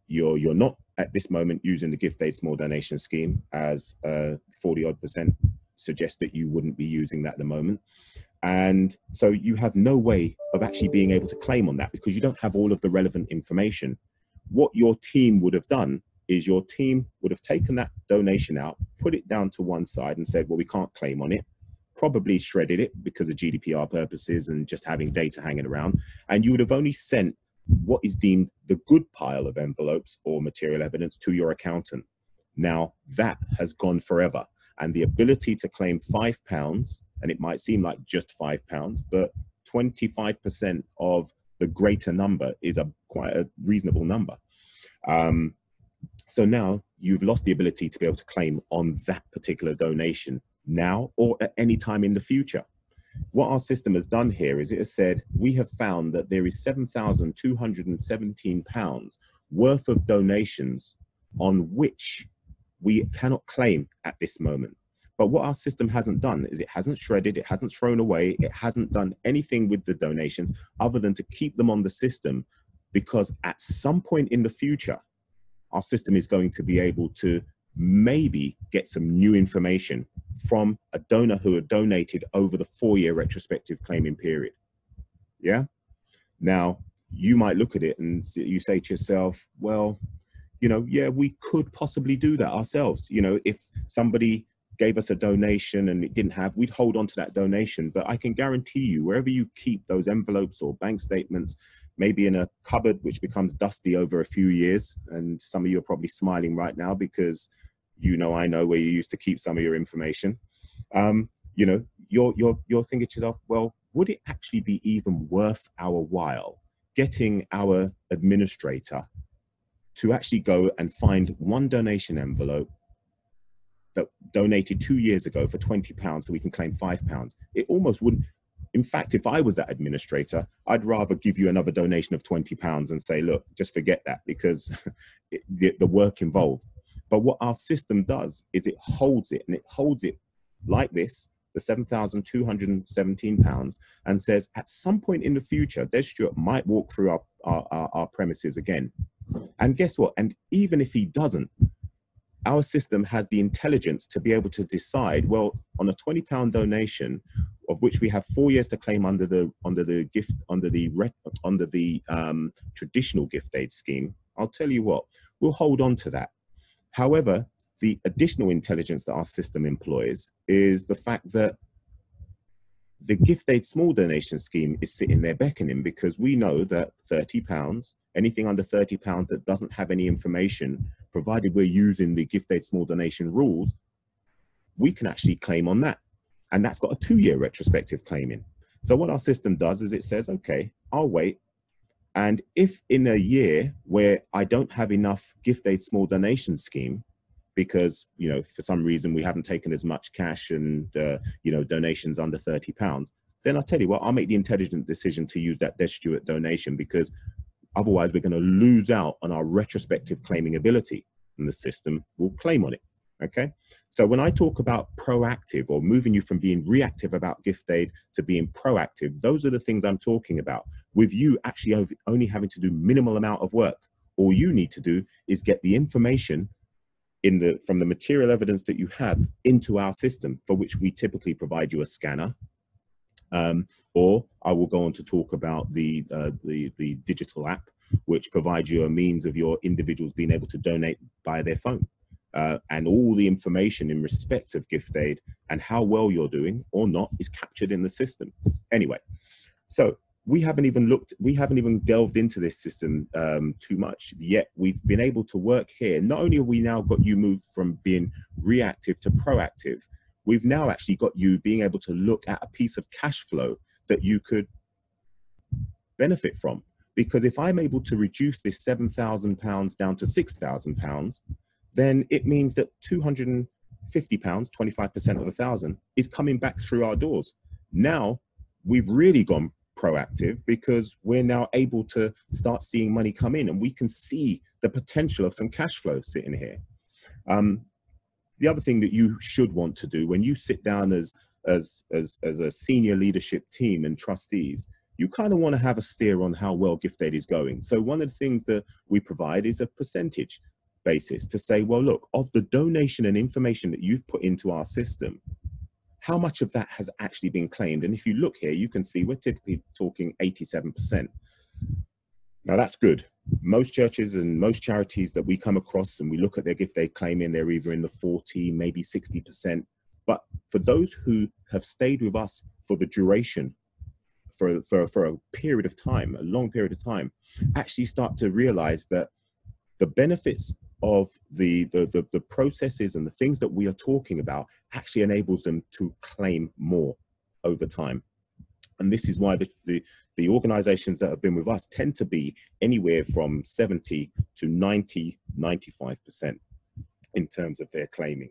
You're not at this moment using the gift aid small donation scheme, as 40-odd% suggest that you wouldn't be using that at the moment. And so you have no way of actually being able to claim on that, because you don't have all of the relevant information. What your team would have done is your team would have taken that donation out, put it down to one side and said, well, we can't claim on it, probably shredded it because of GDPR purposes and just having data hanging around. And you would have only sent what is deemed the good pile of envelopes or material evidence to your accountant. Now that has gone forever. And the ability to claim £5, and it might seem like just £5, but 25% of the greater number is quite a reasonable number. So now you've lost the ability to be able to claim on that particular donation now or at any time in the future. What our system has done here is it has said, we have found that there is £7,217 worth of donations on which we cannot claim at this moment. But what our system hasn't done is it hasn't shredded, it hasn't thrown away, it hasn't done anything with the donations other than to keep them on the system, because at some point in the future, our system is going to be able to maybe get some new information from a donor who had donated over the 4-year retrospective claiming period. Yeah. Now you might look at it and you say to yourself, well, you know, yeah, we could possibly do that ourselves. You know, if somebody gave us a donation and it didn't have, we'd hold on to that donation. But I can guarantee you, wherever you keep those envelopes or bank statements, maybe in a cupboard which becomes dusty over a few years, and some of you are probably smiling right now because you know, I know where you used to keep some of your information. You know, you're thinking to yourself, well, would it actually be even worth our while getting our administrator to actually go and find one donation envelope that donated 2 years ago for £20 so we can claim £5? It almost wouldn't. In fact, if I was that administrator, I'd rather give you another donation of £20 and say, look, just forget that, because the work involved. But what our system does is it holds it, and it holds it like this, the £7,217, and says at some point in the future, Des Stewart might walk through our premises again. And guess what? And even if he doesn't, our system has the intelligence to be able to decide, well, on a £20 donation, of which we have 4 years to claim under the traditional gift aid scheme, I'll tell you what, we'll hold on to that. However, the additional intelligence that our system employs is the fact that the gift aid small donation scheme is sitting there beckoning, because we know that £30, anything under £30 that doesn't have any information, provided we're using the gift aid small donation rules, we can actually claim on that. And that's got a 2-year retrospective claiming. So what our system does is it says, okay, I'll wait. And if in a year where I don't have enough gift aid small donation scheme, because, you know, for some reason we haven't taken as much cash and, you know, donations under £30, then I'll tell you what, I'll make the intelligent decision to use that Des Stewart donation, because otherwise we're going to lose out on our retrospective claiming ability, and the system will claim on it. Okay. So when I talk about proactive, or moving you from being reactive about gift aid to being proactive, those are the things I'm talking about, with you actually only having to do minimal amount of work. All you need to do is get the information from the material evidence that you have into our system, for which we typically provide you a scanner. Or I will go on to talk about the digital app, which provides you a means of your individuals being able to donate by their phone. And all the information in respect of gift aid and how well you're doing or not is captured in the system. Anyway, so we haven't even delved into this system too much yet. We've been able to work here. Not only have we now got you moved from being reactive to proactive, we've now actually got you being able to look at a piece of cash flow that you could benefit from. Because if I'm able to reduce this £7,000 down to £6,000, then it means that £250, 25% of 1,000, is coming back through our doors. Now we've really gone proactive, because we're now able to start seeing money come in, and we can see the potential of some cash flow sitting here. The other thing that you should want to do when you sit down as a senior leadership team and trustees, you kind of want to have a steer on how well gift aid is going. So one of the things that we provide is a percentage basis to say, well, look, of the donation and information that you've put into our system, how much of that has actually been claimed? And if you look here, you can see we're typically talking 87%. Now that's good. Most churches and most charities that we come across and we look at their gift aid claiming, they're either in the 40, maybe 60%. But for those who have stayed with us for the duration, for a period of time, a long period of time, actually start to realize that the benefits of the processes and the things that we are talking about actually enables them to claim more over time. And this is why the organizations that have been with us tend to be anywhere from 70 to 90, 95% in terms of their claiming.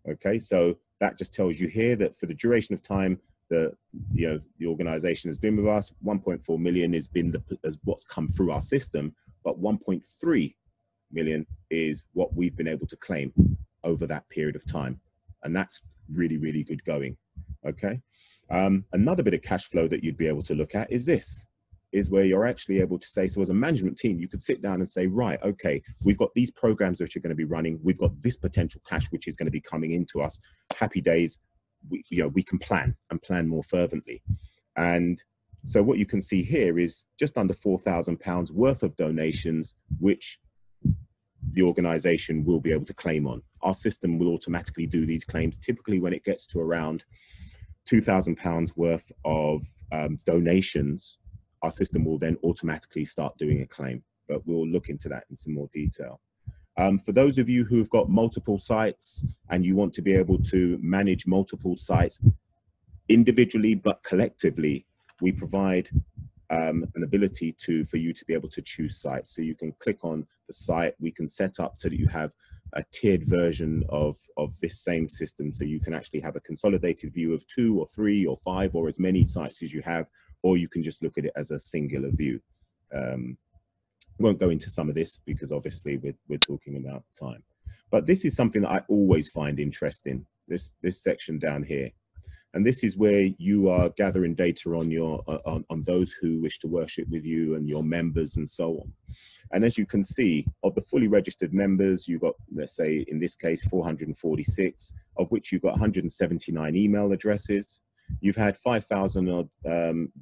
Okay, so that just tells you here that for the duration of time, the organization has been with us, 1.4 million has been as what's come through our system, but 1.3 million is what we've been able to claim over that period of time. And that's really, really good going. Okay. Another bit of cash flow that you'd be able to look at is this, is where you're actually able to say, so as a management team, you could sit down and say, right, okay, we've got these programs which are going to be running. We've got this potential cash, which is going to be coming into us. Happy days. We can plan and plan more fervently. And so what you can see here is just under £4,000 worth of donations, which the organization will be able to claim on. Our system will automatically do these claims. Typically when it gets to around £2,000 worth of donations, our system will then automatically start doing a claim, but we'll look into that in some more detail. For those of you who've got multiple sites and you want to be able to manage multiple sites individually but collectively, we provide an ability for you to be able to choose sites. So you can click on the site, we can set up so that you have a tiered version of this same system, so you can actually have a consolidated view of 2 or 3 or 5 or as many sites as you have, or you can just look at it as a singular view. Won't go into some of this because obviously we're talking about time, but this is something that I always find interesting, this section down here. And this is where you are gathering data on your on those who wish to worship with you and your members and so on. And as you can see, of the fully registered members, you've got, let's say in this case, 446, of which you've got 179 email addresses. You've had 5,000 odd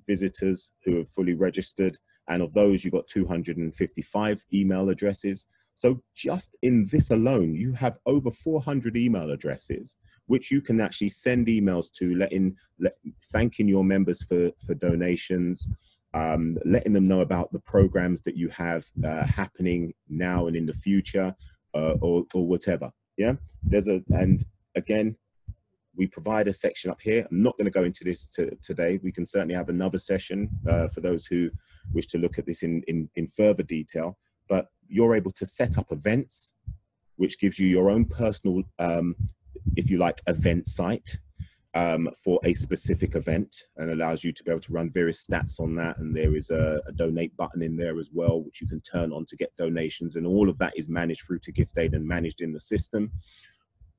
visitors who have fully registered, and of those you've got 255 email addresses. So just in this alone, you have over 400 email addresses, which you can actually send emails to, thanking your members for donations, letting them know about the programs that you have happening now and in the future, or whatever. Yeah, and again, we provide a section up here. I'm not going to go into this today. We can certainly have another session for those who wish to look at this in further detail. But you're able to set up events, which gives you your own personal, if you like, event site for a specific event, and allows you to be able to run various stats on that. And there is a donate button in there as well, which you can turn on to get donations. And all of that is managed through to GiftAid and managed in the system.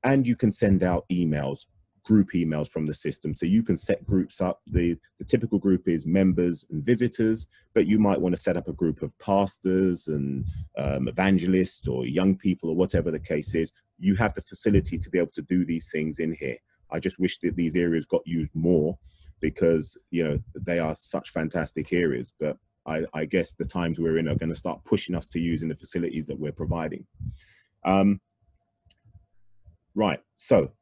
And you can send out emails, group emails from the system. So you can set groups up. The typical group is members and visitors, but you might want to set up a group of pastors and evangelists or young people or whatever the case is. You have the facility to be able to do these things in here. I just wish that these areas got used more, because, you know, they are such fantastic areas, but I guess the times we're in are going to start pushing us to using the facilities that we're providing. Right, so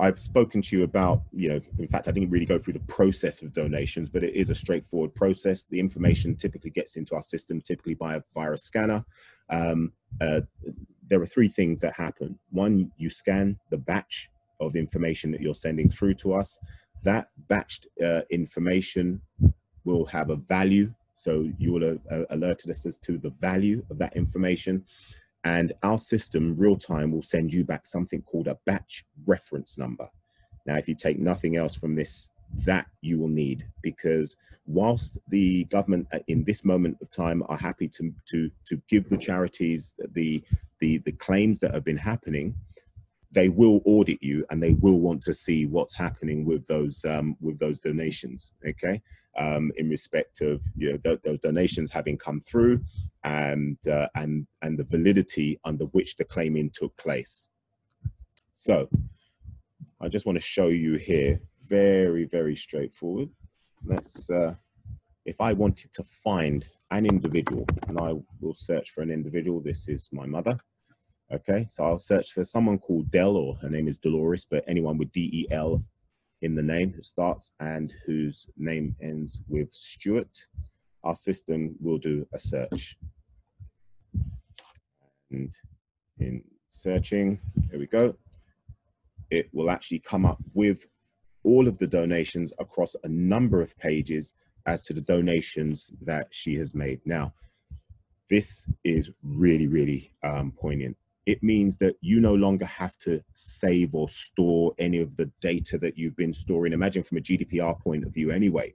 I've spoken to you about, you know, in fact, I didn't really go through the process of donations, but it is a straightforward process. The information typically gets into our system, typically via a scanner. There are 3 things that happen. One, you scan the batch of information that you're sending through to us. That batched information will have a value. So you will have alerted us as to the value of that information. And our system, real time, will send you back something called a batch reference number. Now, if you take nothing else from this, that you will need, because whilst the government in this moment of time are happy to give the charities the claims that have been happening, they will audit you and they will want to see what's happening with those donations. Okay, in respect of, you know, those donations having come through, and the validity under which the claiming took place. So I just want to show you here, very, very straightforward. Let's if I wanted to find an individual, and I will search for an individual, this is my mother. Okay, so I'll search for someone called Del, or her name is Dolores, but anyone with D-E-L in the name who starts and whose name ends with Stuart. Our system will do a search. And in searching, here we go. It will actually come up with all of the donations across a number of pages as to the donations that she has made. Now, this is really, really poignant. It means that you no longer have to save or store any of the data that you've been storing. Imagine from a GDPR point of view anyway,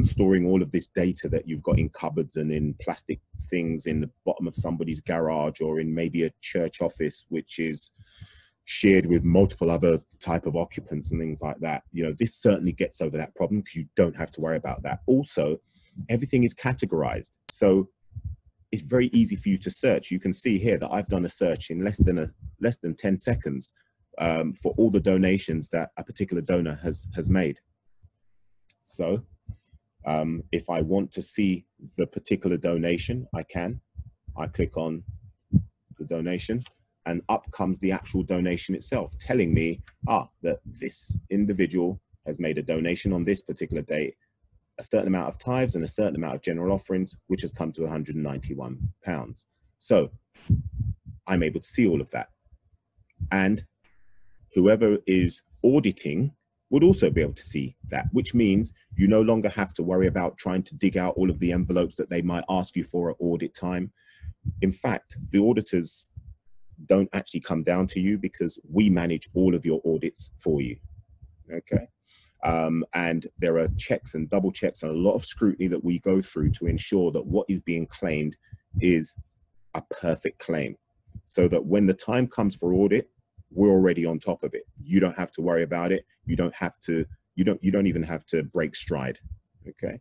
storing all of this data that you've got in cupboards and in plastic things in the bottom of somebody's garage, or in maybe a church office, which is shared with multiple other type of occupants and things like that. You know, this certainly gets over that problem, because you don't have to worry about that. Also, everything is categorized. So it's very easy for you to search. You can see here that I've done a search in less than 10 seconds for all the donations that a particular donor has made. So if I want to see the particular donation, I click on the donation, and up comes the actual donation itself, telling me that this individual has made a donation on this particular date, a certain amount of tithes and a certain amount of general offerings, which has come to £191. So I'm able to see all of that. And whoever is auditing would also be able to see that, which means you no longer have to worry about trying to dig out all of the envelopes that they might ask you for at audit time. In fact, the auditors don't actually come down to you because we manage all of your audits for you. Okay. And there are checks and double checks and a lot of scrutiny that we go through to ensure that what is being claimed is a perfect claim, so that when the time comes for audit, we're already on top of it. You don't have to worry about it. You don't even have to break stride. Okay.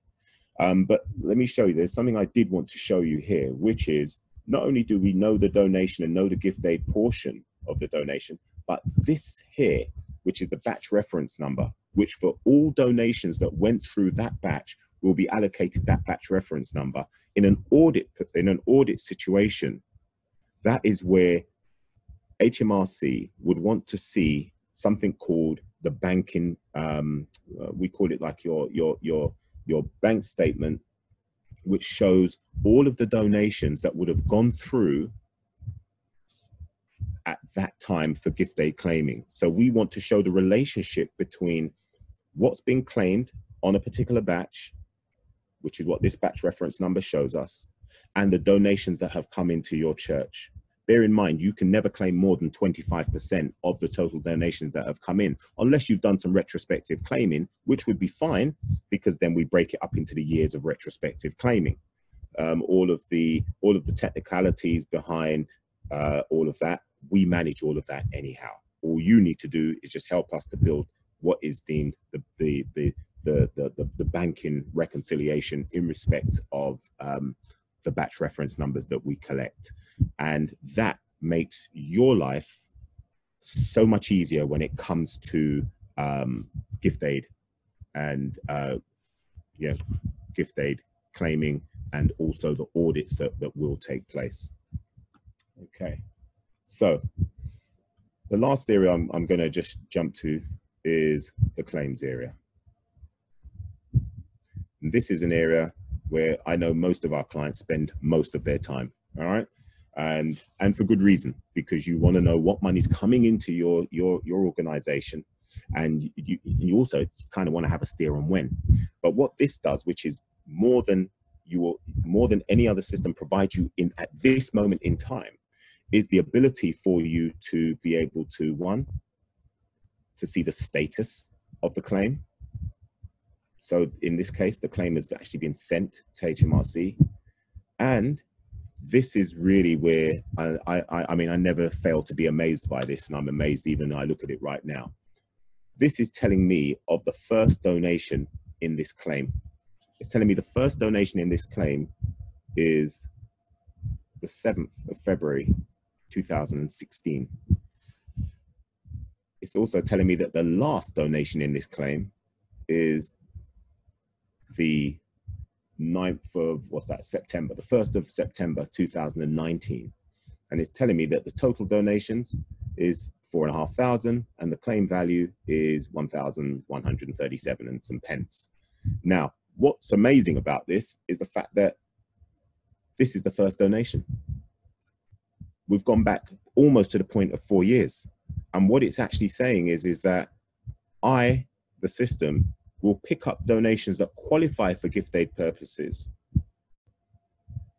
But let me show you, there's something I did want to show you here, which is not only do we know the donation and know the gift aid portion of the donation, but this here, which is the batch reference number, which for all donations that went through that batch will be allocated that batch reference number. In an audit situation, that is where HMRC would want to see something called the banking, we call it like your bank statement, which shows all of the donations that would have gone through at that time for gift aid claiming. So we want to show the relationship between what's been claimed on a particular batch, which is what this batch reference number shows us, and the donations that have come into your church. Bear in mind, you can never claim more than 25% of the total donations that have come in, unless you've done some retrospective claiming, which would be fine, because then we break it up into the years of retrospective claiming. All of the technicalities behind all of that, we manage all of that anyhow. All you need to do is just help us to build what is deemed the banking reconciliation in respect of the batch reference numbers that we collect. And that makes your life so much easier when it comes to gift aid and gift aid claiming, and also the audits that will take place. Okay, so the last area I'm going to just jump to is the claims area. And this is an area where I know most of our clients spend most of their time, all right? And for good reason, because you want to know what money's coming into your organization, and you also kind of want to have a steer on when. But what this does, which is more than any other system provides you in at this moment in time, is the ability for you to be able to, one, to see the status of the claim. So in this case, the claim has actually been sent to HMRC. And this is really where I mean, I never fail to be amazed by this, and I'm amazed even though I look at it right now. This is telling me of the first donation in this claim. It's telling me the first donation in this claim is the 7th of February, 2016. It's also telling me that the last donation in this claim is the 9th of, what's that, September, the 1st of September, 2019. And it's telling me that the total donations is 4,500 and the claim value is 1,137 and some pence. Now, what's amazing about this is the fact that this is the first donation. We've gone back almost to the point of 4 years. And what it's actually saying is that the system, will pick up donations that qualify for gift aid purposes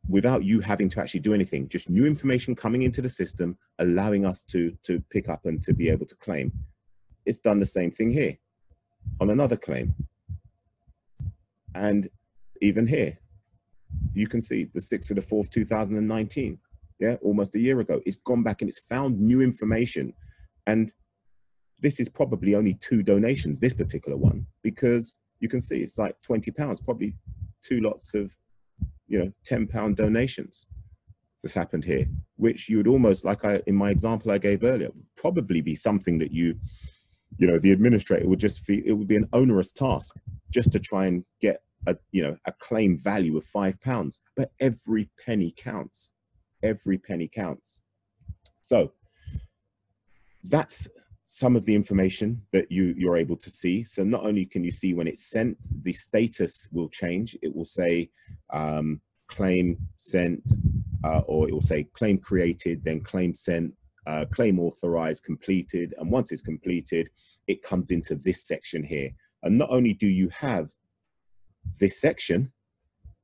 without you having to actually do anything, just new information coming into the system, allowing us to pick up and to be able to claim. It's done the same thing here on another claim. And even here, you can see the 6th of the 4th, 2019, yeah, almost a year ago. It's gone back and it's found new information. And this is probably only 2 donations, this particular one, because you can see it's like £20, probably 2 lots of, £10 donations. This happened here, which you would almost, like in my example I gave earlier, probably be something that the administrator would just feel it would be an onerous task just to try and get a claim value of £5. But every penny counts. Every penny counts. So that's some of the information that you're able to see. So not only can you see when it's sent, the status will change. It will say claim sent, or it will say claim created, then claim sent, claim authorized, completed. And once it's completed, it comes into this section here. And not only do you have this section,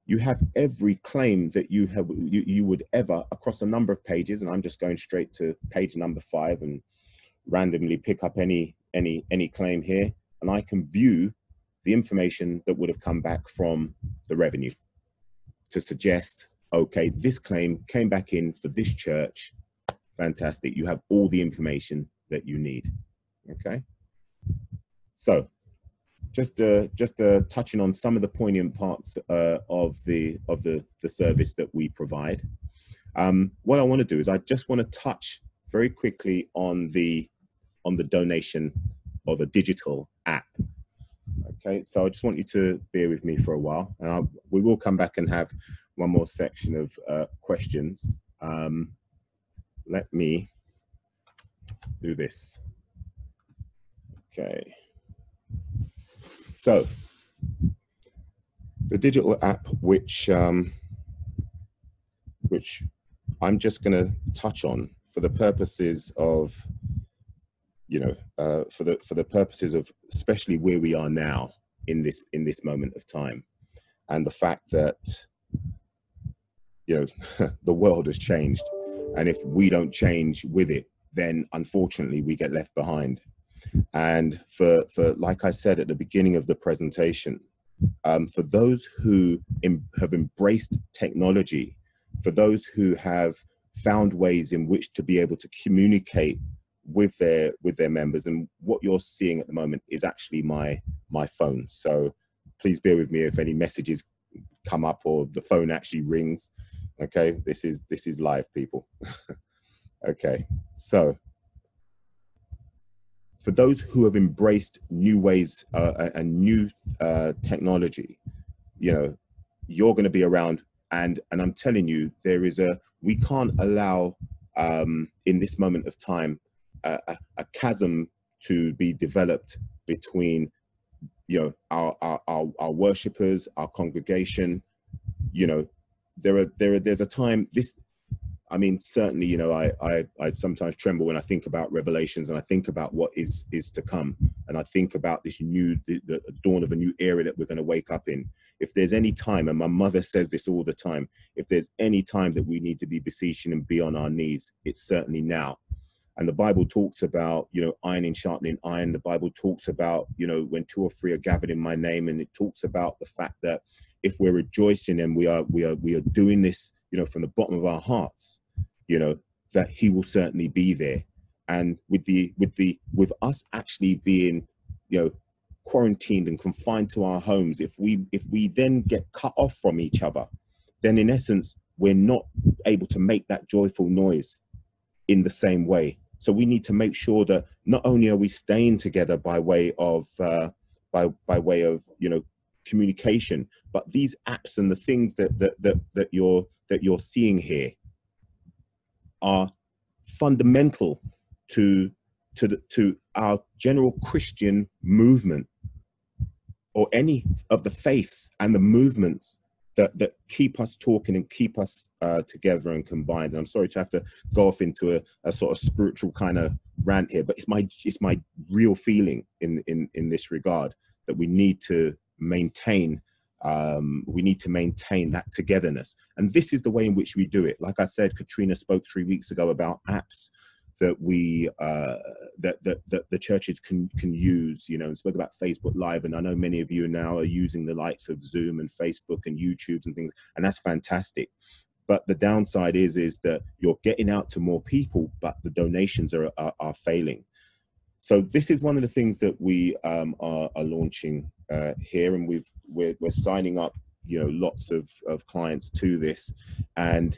you have every claim that you would ever across a number of pages. And I'm just going straight to page number 5 and randomly pick up any claim here, and I can view the information that would have come back from the revenue to suggest, okay, this claim came back in for this church. Fantastic. You have all the information that you need. Okay. So just touching on some of the poignant parts of the service that we provide. What I want to do is I just want to touch very quickly on the donation or the digital app. Okay, so I just want you to bear with me for a while, and we will come back and have one more section of questions. Let me do this. Okay, so the digital app, which I'm just going to touch on for the purposes of, for the purposes of especially where we are now in this moment of time, and the fact that the world has changed, and if we don't change with it, then unfortunately we get left behind. And for like I said at the beginning of the presentation, for those who have embraced technology, for those who have found ways in which to be able to communicate with their members, and what you're seeing at the moment is actually my phone. So please bear with me if any messages come up or the phone actually rings. Okay, this is live, people. Okay, so for those who have embraced new ways and new technology, you're going to be around, and I'm telling you, we can't allow in this moment of time a chasm to be developed between our worshippers, our congregation. There's a time, certainly, I sometimes tremble when I think about Revelations, and I think about what is to come, and I think about this the dawn of a new era that we're going to wake up in. If there's any time, and my mother says this all the time, if there's any time that we need to be beseeching and be on our knees, it's certainly now. And the Bible talks about, iron sharpening iron. The Bible talks about, when 2 or 3 are gathered in my name, and it talks about the fact that if we're rejoicing and we are doing this, from the bottom of our hearts, that He will certainly be there. And with us actually being, quarantined and confined to our homes, if we then get cut off from each other, then in essence we're not able to make that joyful noise in the same way. So we need to make sure that not only are we staying together by way of communication, but these apps and the things that you're seeing here are fundamental to our general Christian movement, or any of the faiths and the movements that keep us talking and keep us together and combined. And I'm sorry to have to go off into a sort of spiritual kind of rant here, but it's my real feeling in this regard, that we need to maintain that togetherness. And this is the way in which we do it. Like I said, Katrina spoke 3 weeks ago about apps that that the churches can use, and spoke about Facebook Live. And I know many of you now are using the likes of Zoom and Facebook and YouTube and things, and that's fantastic. But the downside is that you're getting out to more people, but the donations are failing. So this is one of the things that we are launching here, and we're signing up, lots of clients to this. And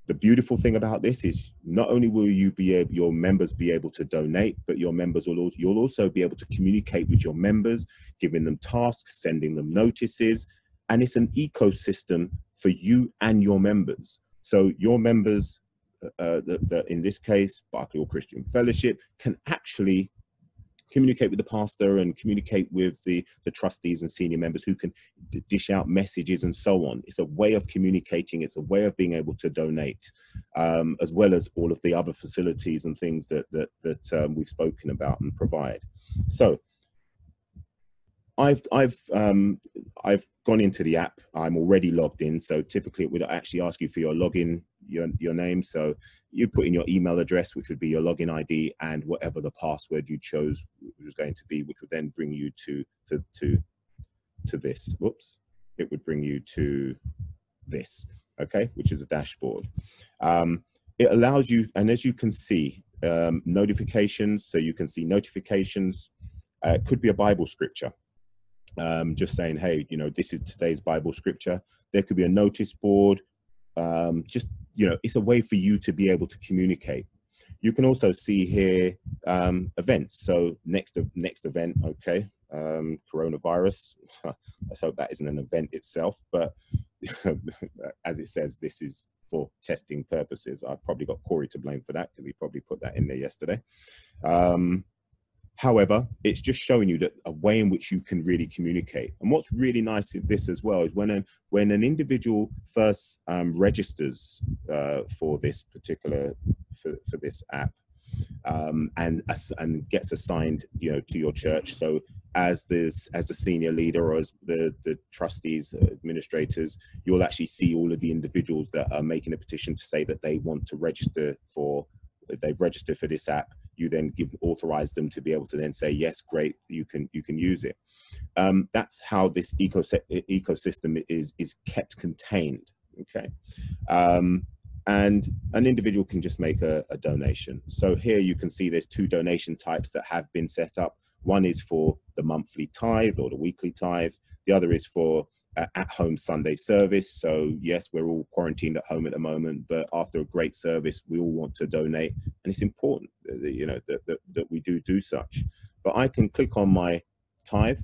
the beautiful thing about this is not only will your members be able to donate, but you'll also be able to communicate with your members, giving them tasks, sending them notices, and it's an ecosystem for you and your members. So your members that in this case, Berkeley All Christian Fellowship can actually communicate with the pastor and communicate with the trustees and senior members who can dish out messages and so on. It's a way of communicating. It's a way of being able to donate, as well as all of the other facilities and things that we've spoken about and provide. So I've gone into the app. I'm already logged in. So typically it would actually ask you for your login, your name. So you put in your email address, which would be your login ID, and whatever the password you chose was going to be, which would then bring you to this. Whoops. It would bring you to this, okay, which is a dashboard. It allows you, and as you can see, notifications. So you can see notifications. It could be a Bible scripture. Just saying, hey, you know, this is today's Bible scripture. There could be a notice board. Just, you know, it's a way for you to be able to communicate. You can also see here events. So next event, okay, coronavirus. Let's hope that isn't an event itself, but as it says, this is for testing purposes. I've probably got Corey to blame for that because he probably put that in there yesterday. However, it's just showing you that a way in which you can really communicate. And what's really nice in this as well is when an individual first registers for this particular for this app and gets assigned, you know, to your church. So as the senior leader or as the trustees, administrators, you'll actually see all of the individuals that are making a petition to say that they want to register for. They register for this app. You then authorize them to be able to then say, yes, great, you can use it. That's how this ecosystem is kept contained, okay? And an individual can just make a donation. So here you can see there's two donation types that have been set up. One is for the monthly tithe or the weekly tithe. The other is for at-home Sunday service. So yes, we're all quarantined at home at the moment, but after a great service, we all want to donate, and it's important that, you know, that we do such. But I can click on my tithe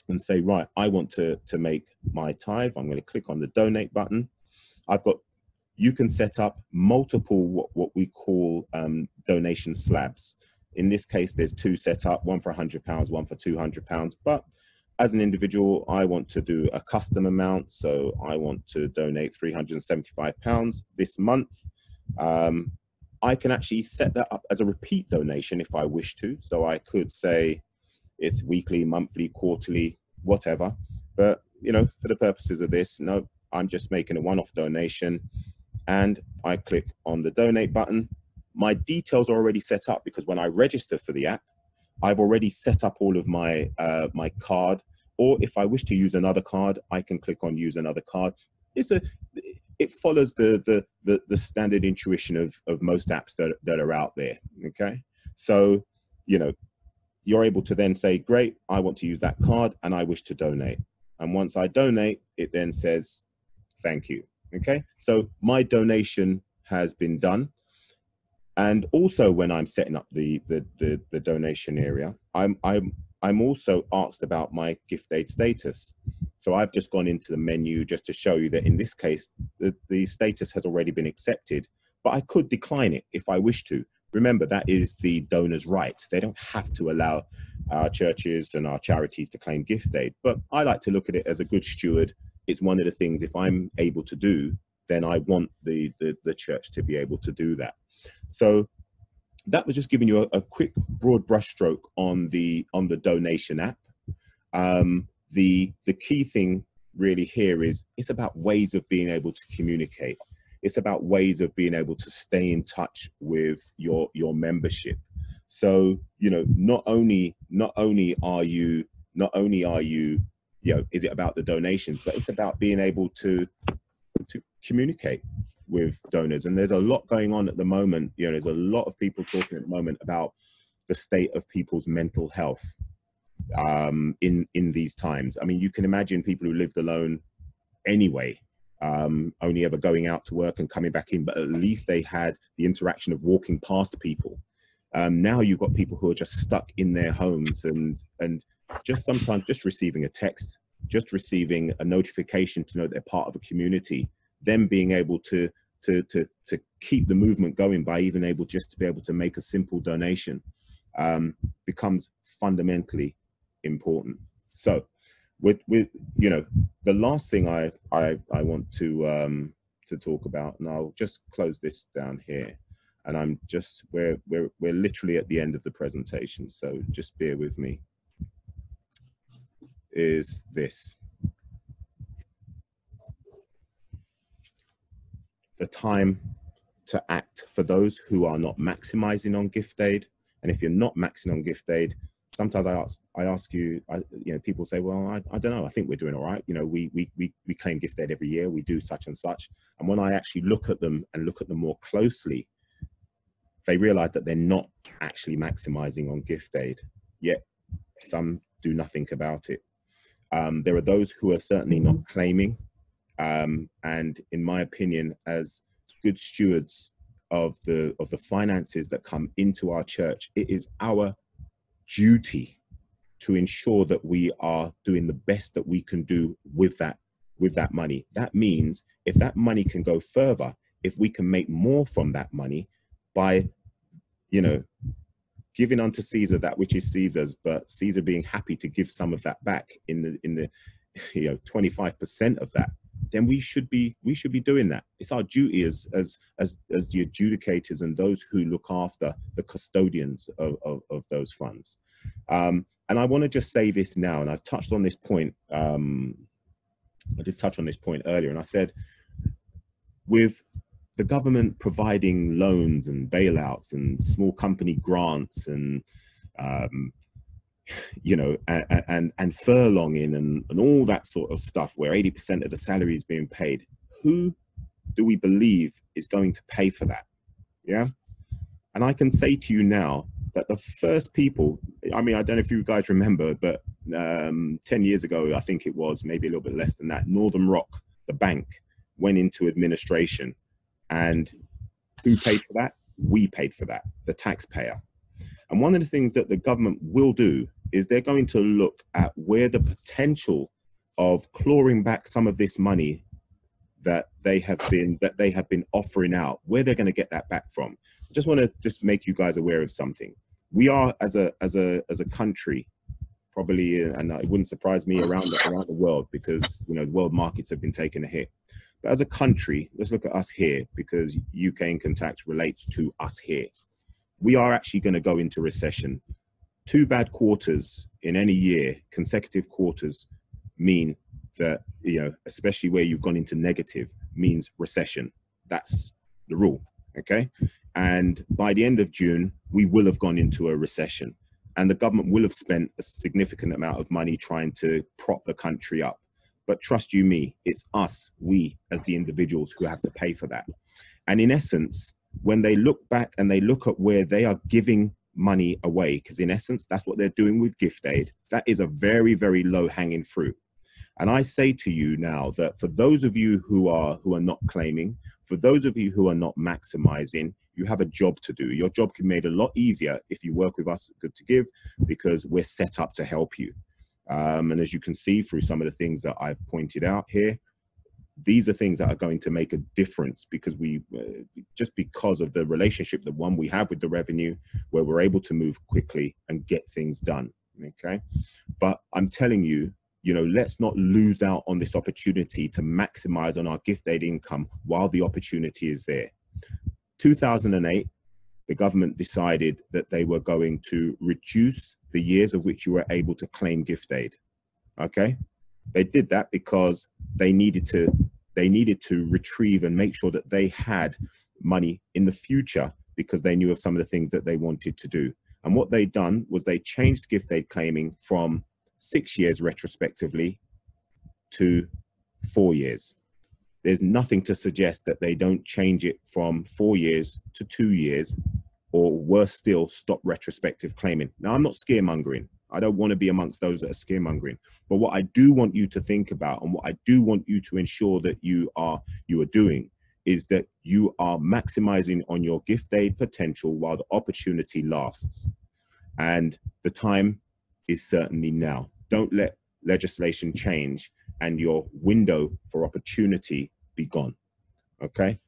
and say, right, I want to make my tithe. I'm going to click on the donate button. You can set up multiple what we call donation slabs. In this case, there's two set up, one for £100, one for £200, but as an individual, I want to do a custom amount, so I want to donate £375 this month. I can actually set that up as a repeat donation if I wish to. So I could say it's weekly, monthly, quarterly, whatever. But, you know, for the purposes of this, no, I'm just making a one-off donation, and I click on the donate button. My details are already set up because when I register for the app, I've already set up all of my my card, or if I wish to use another card, I can click on use another card. It follows the standard intuition of most apps that are out there. Okay, so you know, you're able to then say, great, I want to use that card and I wish to donate. And once I donate, it then says thank you. Okay, so my donation has been done. And also when I'm setting up the donation area, I'm also asked about my gift aid status. So I've just gone into the menu just to show you that in this case, the status has already been accepted, but I could decline it if I wish to. Remember, that is the donor's right. They don't have to allow our churches and our charities to claim gift aid, but I like to look at it as a good steward. It's one of the things, if I'm able to do, then I want the church to be able to do that. So that was just giving you a quick broad brushstroke on the donation app. The key thing really here is it's about ways of being able to communicate. It's about ways of being able to stay in touch with your membership. So, you know, not only are you, you know, is it about the donations, but it's about being able to communicate with donors. And there's a lot going on at the moment. You know, there's a lot of people talking at the moment about the state of people's mental health in these times. I mean, you can imagine people who lived alone anyway, only ever going out to work and coming back in, but at least they had the interaction of walking past people. Now you've got people who are just stuck in their homes and just sometimes just receiving a text, just receiving a notification to know they're part of a community, them being able to to keep the movement going by even able just to be able to make a simple donation becomes fundamentally important. So with you know, the last thing I want to talk about, and I'll just close this down here, and I'm just we're literally at the end of the presentation, so just bear with me, is this: the time to act for those who are not maximizing on gift aid. And if you're not maxing on gift aid, sometimes I ask you, you know, people say, well, I don't know, I think we're doing all right. You know, we claim gift aid every year, we do such and such. And when I actually look at them and look at them more closely, they realize that they're not actually maximizing on gift aid, yet some do nothing about it. There are those who are certainly not claiming. And in my opinion, as good stewards of the finances that come into our church, it is our duty to ensure that we are doing the best that we can do with that money. That means if that money can go further, if we can make more from that money by, you know, giving unto Caesar that which is Caesar's, but Caesar being happy to give some of that back in the you know, 25% of that, then we should be doing that. It's our duty as the adjudicators and those who look after the custodians of those funds. And I want to just say this now, and I've touched on this point. I did touch on this point earlier, and I said, with the government providing loans and bailouts and small company grants and you know, and furlonging and all that sort of stuff, where 80% of the salary is being paid, who do we believe is going to pay for that? Yeah. And I can say to you now that the first people, I mean, I don't know if you guys remember, but 10 years ago, I think it was, maybe a little bit less than that, Northern Rock, the bank, went into administration. And who paid for that? We paid for that, the taxpayer. And one of the things that the government will do is they're going to look at where the potential of clawing back some of this money that they have been offering out, where they're going to get that back from. I just want to just make you guys aware of something. We are, as a country, probably, and it wouldn't surprise me, around the world, because, you know, the world markets have been taking a hit. But as a country, let's look at us here, because UK income tax relates to us here. We are actually going to go into recession. 2 bad quarters in any year, consecutive quarters, mean that, you know, especially where you've gone into negative, means recession. That's the rule, okay? And by the end of June, we will have gone into a recession, and the government will have spent a significant amount of money trying to prop the country up. But trust you me, it's us, we as the individuals, who have to pay for that. And in essence, when they look back and they look at where they are giving money away, because in essence, that's what they're doing with gift aid, that is a very, very low hanging fruit. And I say to you now that for those of you who are not claiming, for those of you who are not maximizing, you have a job to do. Your job can be made a lot easier if you work with us at Good to Give, because we're set up to help you. And as you can see through some of the things that I've pointed out here, these are things that are going to make a difference, because we, just because of the relationship that we have with the revenue, where we're able to move quickly and get things done. Okay. But I'm telling you, you know, let's not lose out on this opportunity to maximize on our gift aid income while the opportunity is there. 2008, the government decided that they were going to reduce the years of which you were able to claim gift aid. Okay. They did that because they needed to retrieve and make sure that they had money in the future, because they knew of some of the things that they wanted to do. And what they'd done was they changed gift aid claiming from 6 years retrospectively to 4 years. There's nothing to suggest that they don't change it from 4 years to 2 years, or worse still, stop retrospective claiming. Now, I'm not scaremongering. I don't want to be amongst those that are scaremongering. But what I do want you to think about, and what I do want you to ensure that you are doing, is that you are maximizing on your gift aid potential while the opportunity lasts. And the time is certainly now. Don't let legislation change and your window for opportunity be gone. Okay?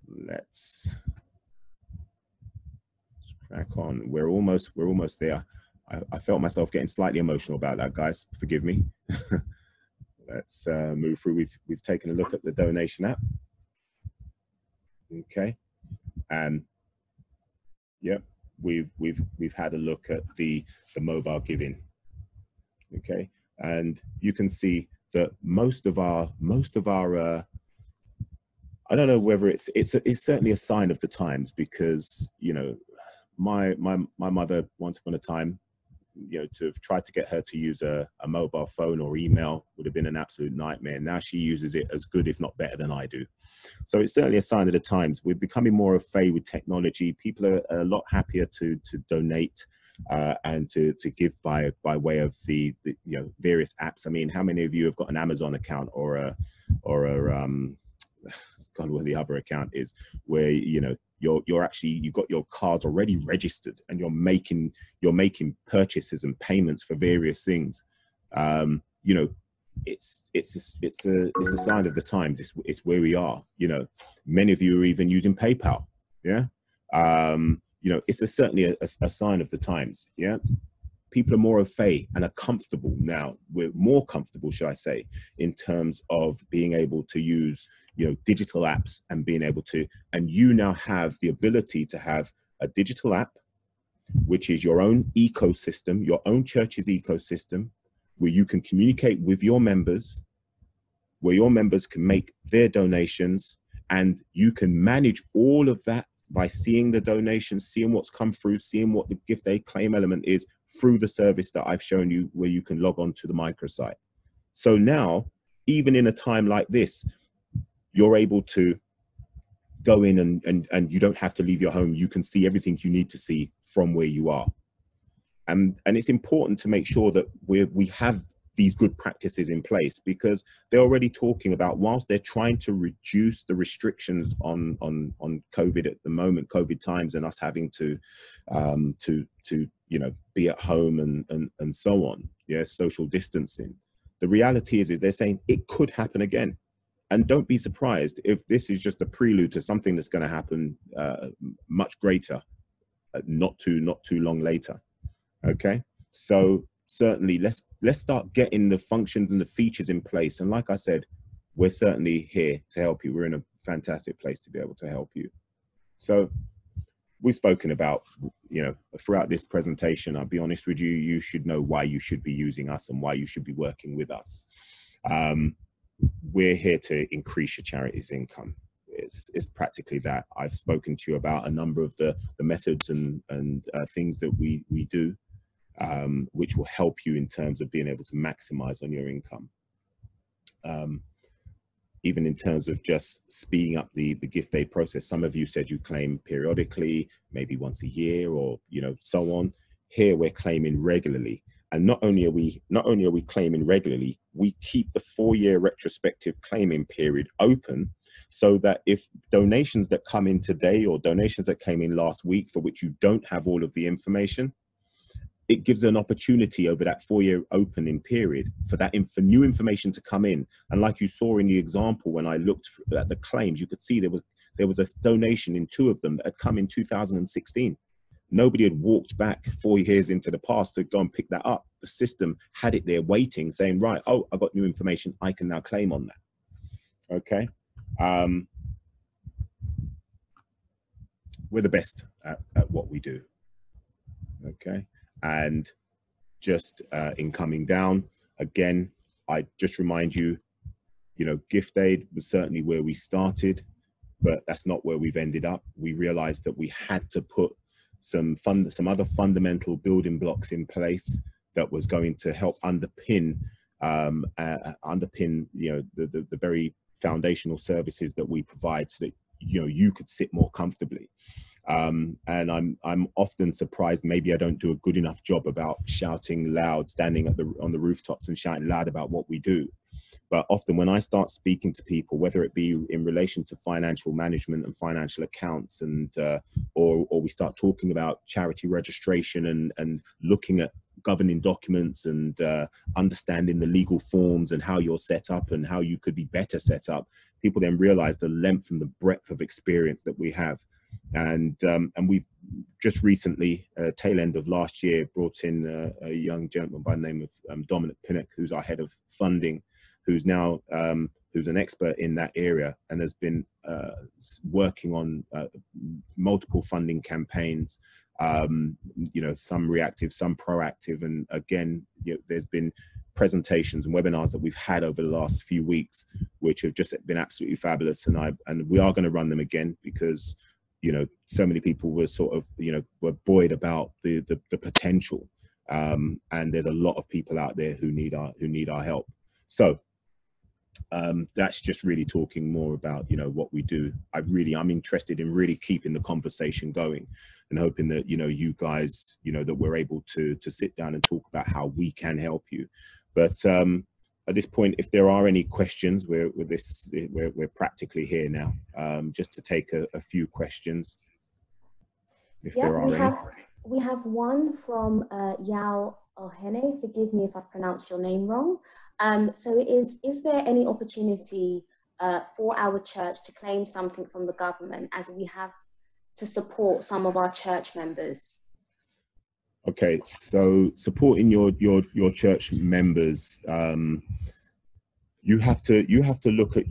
Let's crack on. We're almost there. I felt myself getting slightly emotional about that, guys. Forgive me. Let's move through. We've taken a look at the donation app. Okay, and yep, we've had a look at the mobile giving. Okay, and you can see that most of our I don't know whether it's certainly a sign of the times, because you know my mother once upon a time, you know, to have tried to get her to use a mobile phone or email would have been an absolute nightmare. Now she uses it as good, if not better, than I do. So it's certainly a sign of the times. We're becoming more au fait with technology. People are a lot happier to donate and to give by way of the you know, various apps. I mean, how many of you have got an Amazon account or a God, what the other account is, where you know you're actually, you've got your cards already registered and you're making purchases and payments for various things. You know, it's a sign of the times. It's where we are. You know, many of you are even using PayPal. Yeah. You know, it's certainly a sign of the times. Yeah. People are more au fait and are comfortable now. We're more comfortable, should I say, in terms of being able to use, you know, digital apps and being able to, and you now have the ability to have a digital app, which is your own ecosystem, your own church's ecosystem, where you can communicate with your members, where your members can make their donations, and you can manage all of that by seeing the donations, seeing what's come through, seeing what the gift aid claim element is through the service that I've shown you, where you can log on to the microsite. So now, even in a time like this, you're able to go in and you don't have to leave your home. You can see everything you need to see from where you are. And it's important to make sure that we have these good practices in place, because they're already talking about, whilst they're trying to reduce the restrictions on COVID at the moment, COVID times, and us having to you know, be at home and so on, yeah, social distancing. The reality is they're saying it could happen again. And don't be surprised if this is just a prelude to something that's going to happen much greater, not too long later. Okay, so certainly let's start getting the functions and the features in place. And like I said, we're certainly here to help you. We're in a fantastic place to be able to help you. So we've spoken about, you know, throughout this presentation, I'll be honest with you, you should know why you should be using us and why you should be working with us. We're here to increase your charity's income. It's practically that. I've spoken to you about a number of the methods and things that we do, which will help you in terms of being able to maximize on your income. Even in terms of just speeding up the gift aid process. Some of you said you claim periodically, maybe once a year, or you know, so on. Here we're claiming regularly. And not only are we claiming regularly, we keep the 4-year retrospective claiming period open, so that if donations that come in today or donations that came in last week for which you don't have all of the information, it gives an opportunity over that 4-year opening period for new information to come in. And like you saw in the example, when I looked at the claims, you could see there was a donation in 2 of them that had come in 2016. Nobody had walked back 4 years into the past to go and pick that up. The system had it there waiting, saying, right, oh, I got new information, I can now claim on that. Okay. We're the best at what we do. Okay. And just in coming down, again, I just remind you, you know, gift aid was certainly where we started, but that's not where we've ended up. We realized that we had to put some other fundamental building blocks in place that was going to help underpin you know, the very foundational services that we provide, so that, you know, you could sit more comfortably. And I'm often surprised, maybe I don't do a good enough job about shouting loud, standing on the rooftops and shouting loud about what we do. But often when I start speaking to people, whether it be in relation to financial management and financial accounts, and or we start talking about charity registration and looking at governing documents and understanding the legal forms and how you're set up and how you could be better set up, people then realize the length and the breadth of experience that we have. And we've just recently, tail end of last year, brought in a young gentleman by the name of Dominic Pinnock, who's our head of funding, who's now who's an expert in that area and has been working on multiple funding campaigns, you know, some reactive, some proactive. And again, you know, there's been presentations and webinars that we've had over the last few weeks, which have just been absolutely fabulous. And we are going to run them again because, you know, so many people were sort of, you know, were buoyed about the potential. And there's a lot of people out there who need our help. So that's just really talking more about, you know, what we do. I'm interested in really keeping the conversation going and hoping that, you know, you guys, you know, that we're able to sit down and talk about how we can help you. But at this point, if there are any questions, we're practically here now, just to take a few questions. If there are any. We have one from Yao Ohene. Forgive me if I've pronounced your name wrong. So is there any opportunity for our church to claim something from the government, as we have to support some of our church members? Okay, so supporting your church members, you have to look at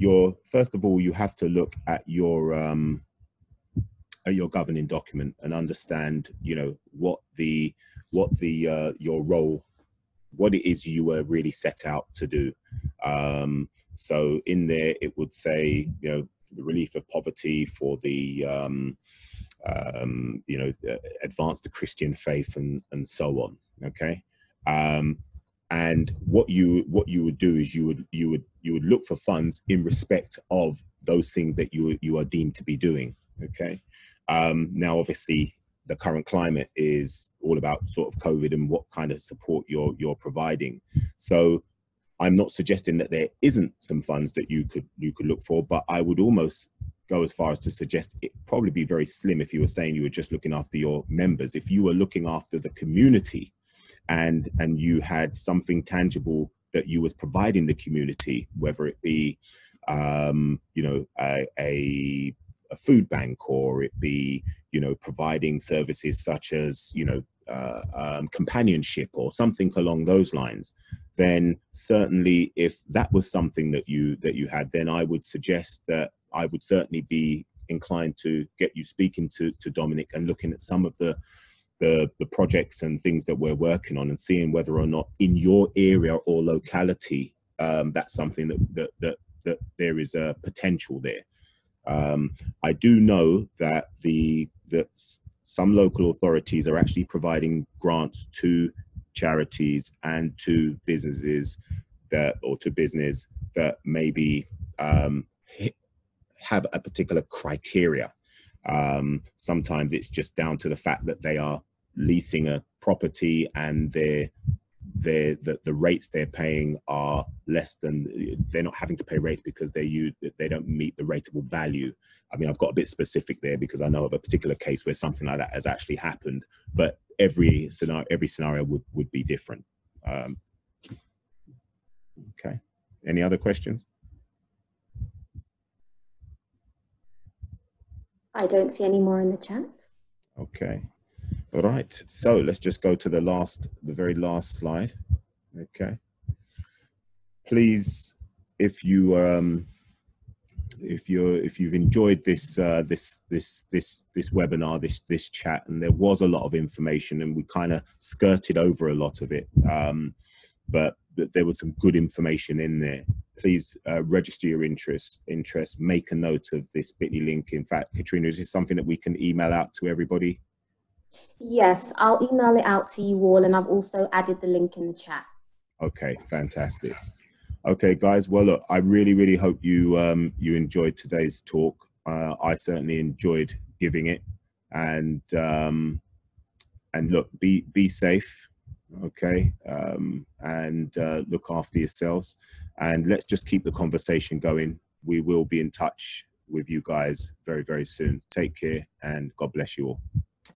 first of all, you have to look at your governing document and understand, you know, what your role, what it is you were really set out to do. So in there, it would say, you know, the relief of poverty, for the you know, advance the Christian faith and so on. Okay. And what you would do is you would look for funds in respect of those things that you are deemed to be doing. Okay. Now, obviously, the current climate is all about sort of COVID and what kind of support you're providing. So I'm not suggesting that there isn't some funds that you could look for, but I would almost go as far as to suggest it probably be very slim if you were saying you were just looking after your members. If you were looking after the community and you had something tangible that you was providing the community, whether it be you know, a food bank, or it be, you know, providing services such as, you know, companionship or something along those lines, then certainly if that was something that you had, then I would suggest that I would certainly be inclined to get you speaking to Dominic and looking at some of the projects and things that we're working on and seeing whether or not in your area or locality that's something that there is a potential there. I do know that some local authorities are actually providing grants to charities and to businesses that maybe have a particular criteria. Sometimes it's just down to the fact that they are leasing a property and the rates they're paying are less than, they're not having to pay rates because they don't meet the rateable value. I mean, I've got a bit specific there because I know of a particular case where something like that has actually happened, but every scenario would be different. Okay, any other questions? I don't see any more in the chat. Okay. All right. So let's just go to the very last slide. Okay. Please, if you've enjoyed this webinar, this chat, and there was a lot of information, and we kind of skirted over a lot of it, but there was some good information in there. Please register your interest, make a note of this bit.ly link. In fact, Katrina, is this something that we can email out to everybody? Yes, I'll email it out to you all, and I've also added the link in the chat. Okay, fantastic. Okay, guys. Well, look, I really hope you enjoyed today's talk. I certainly enjoyed giving it, and look, be safe. Okay, and look after yourselves, and let's just keep the conversation going. We will be in touch with you guys very soon. Take care, and God bless you all.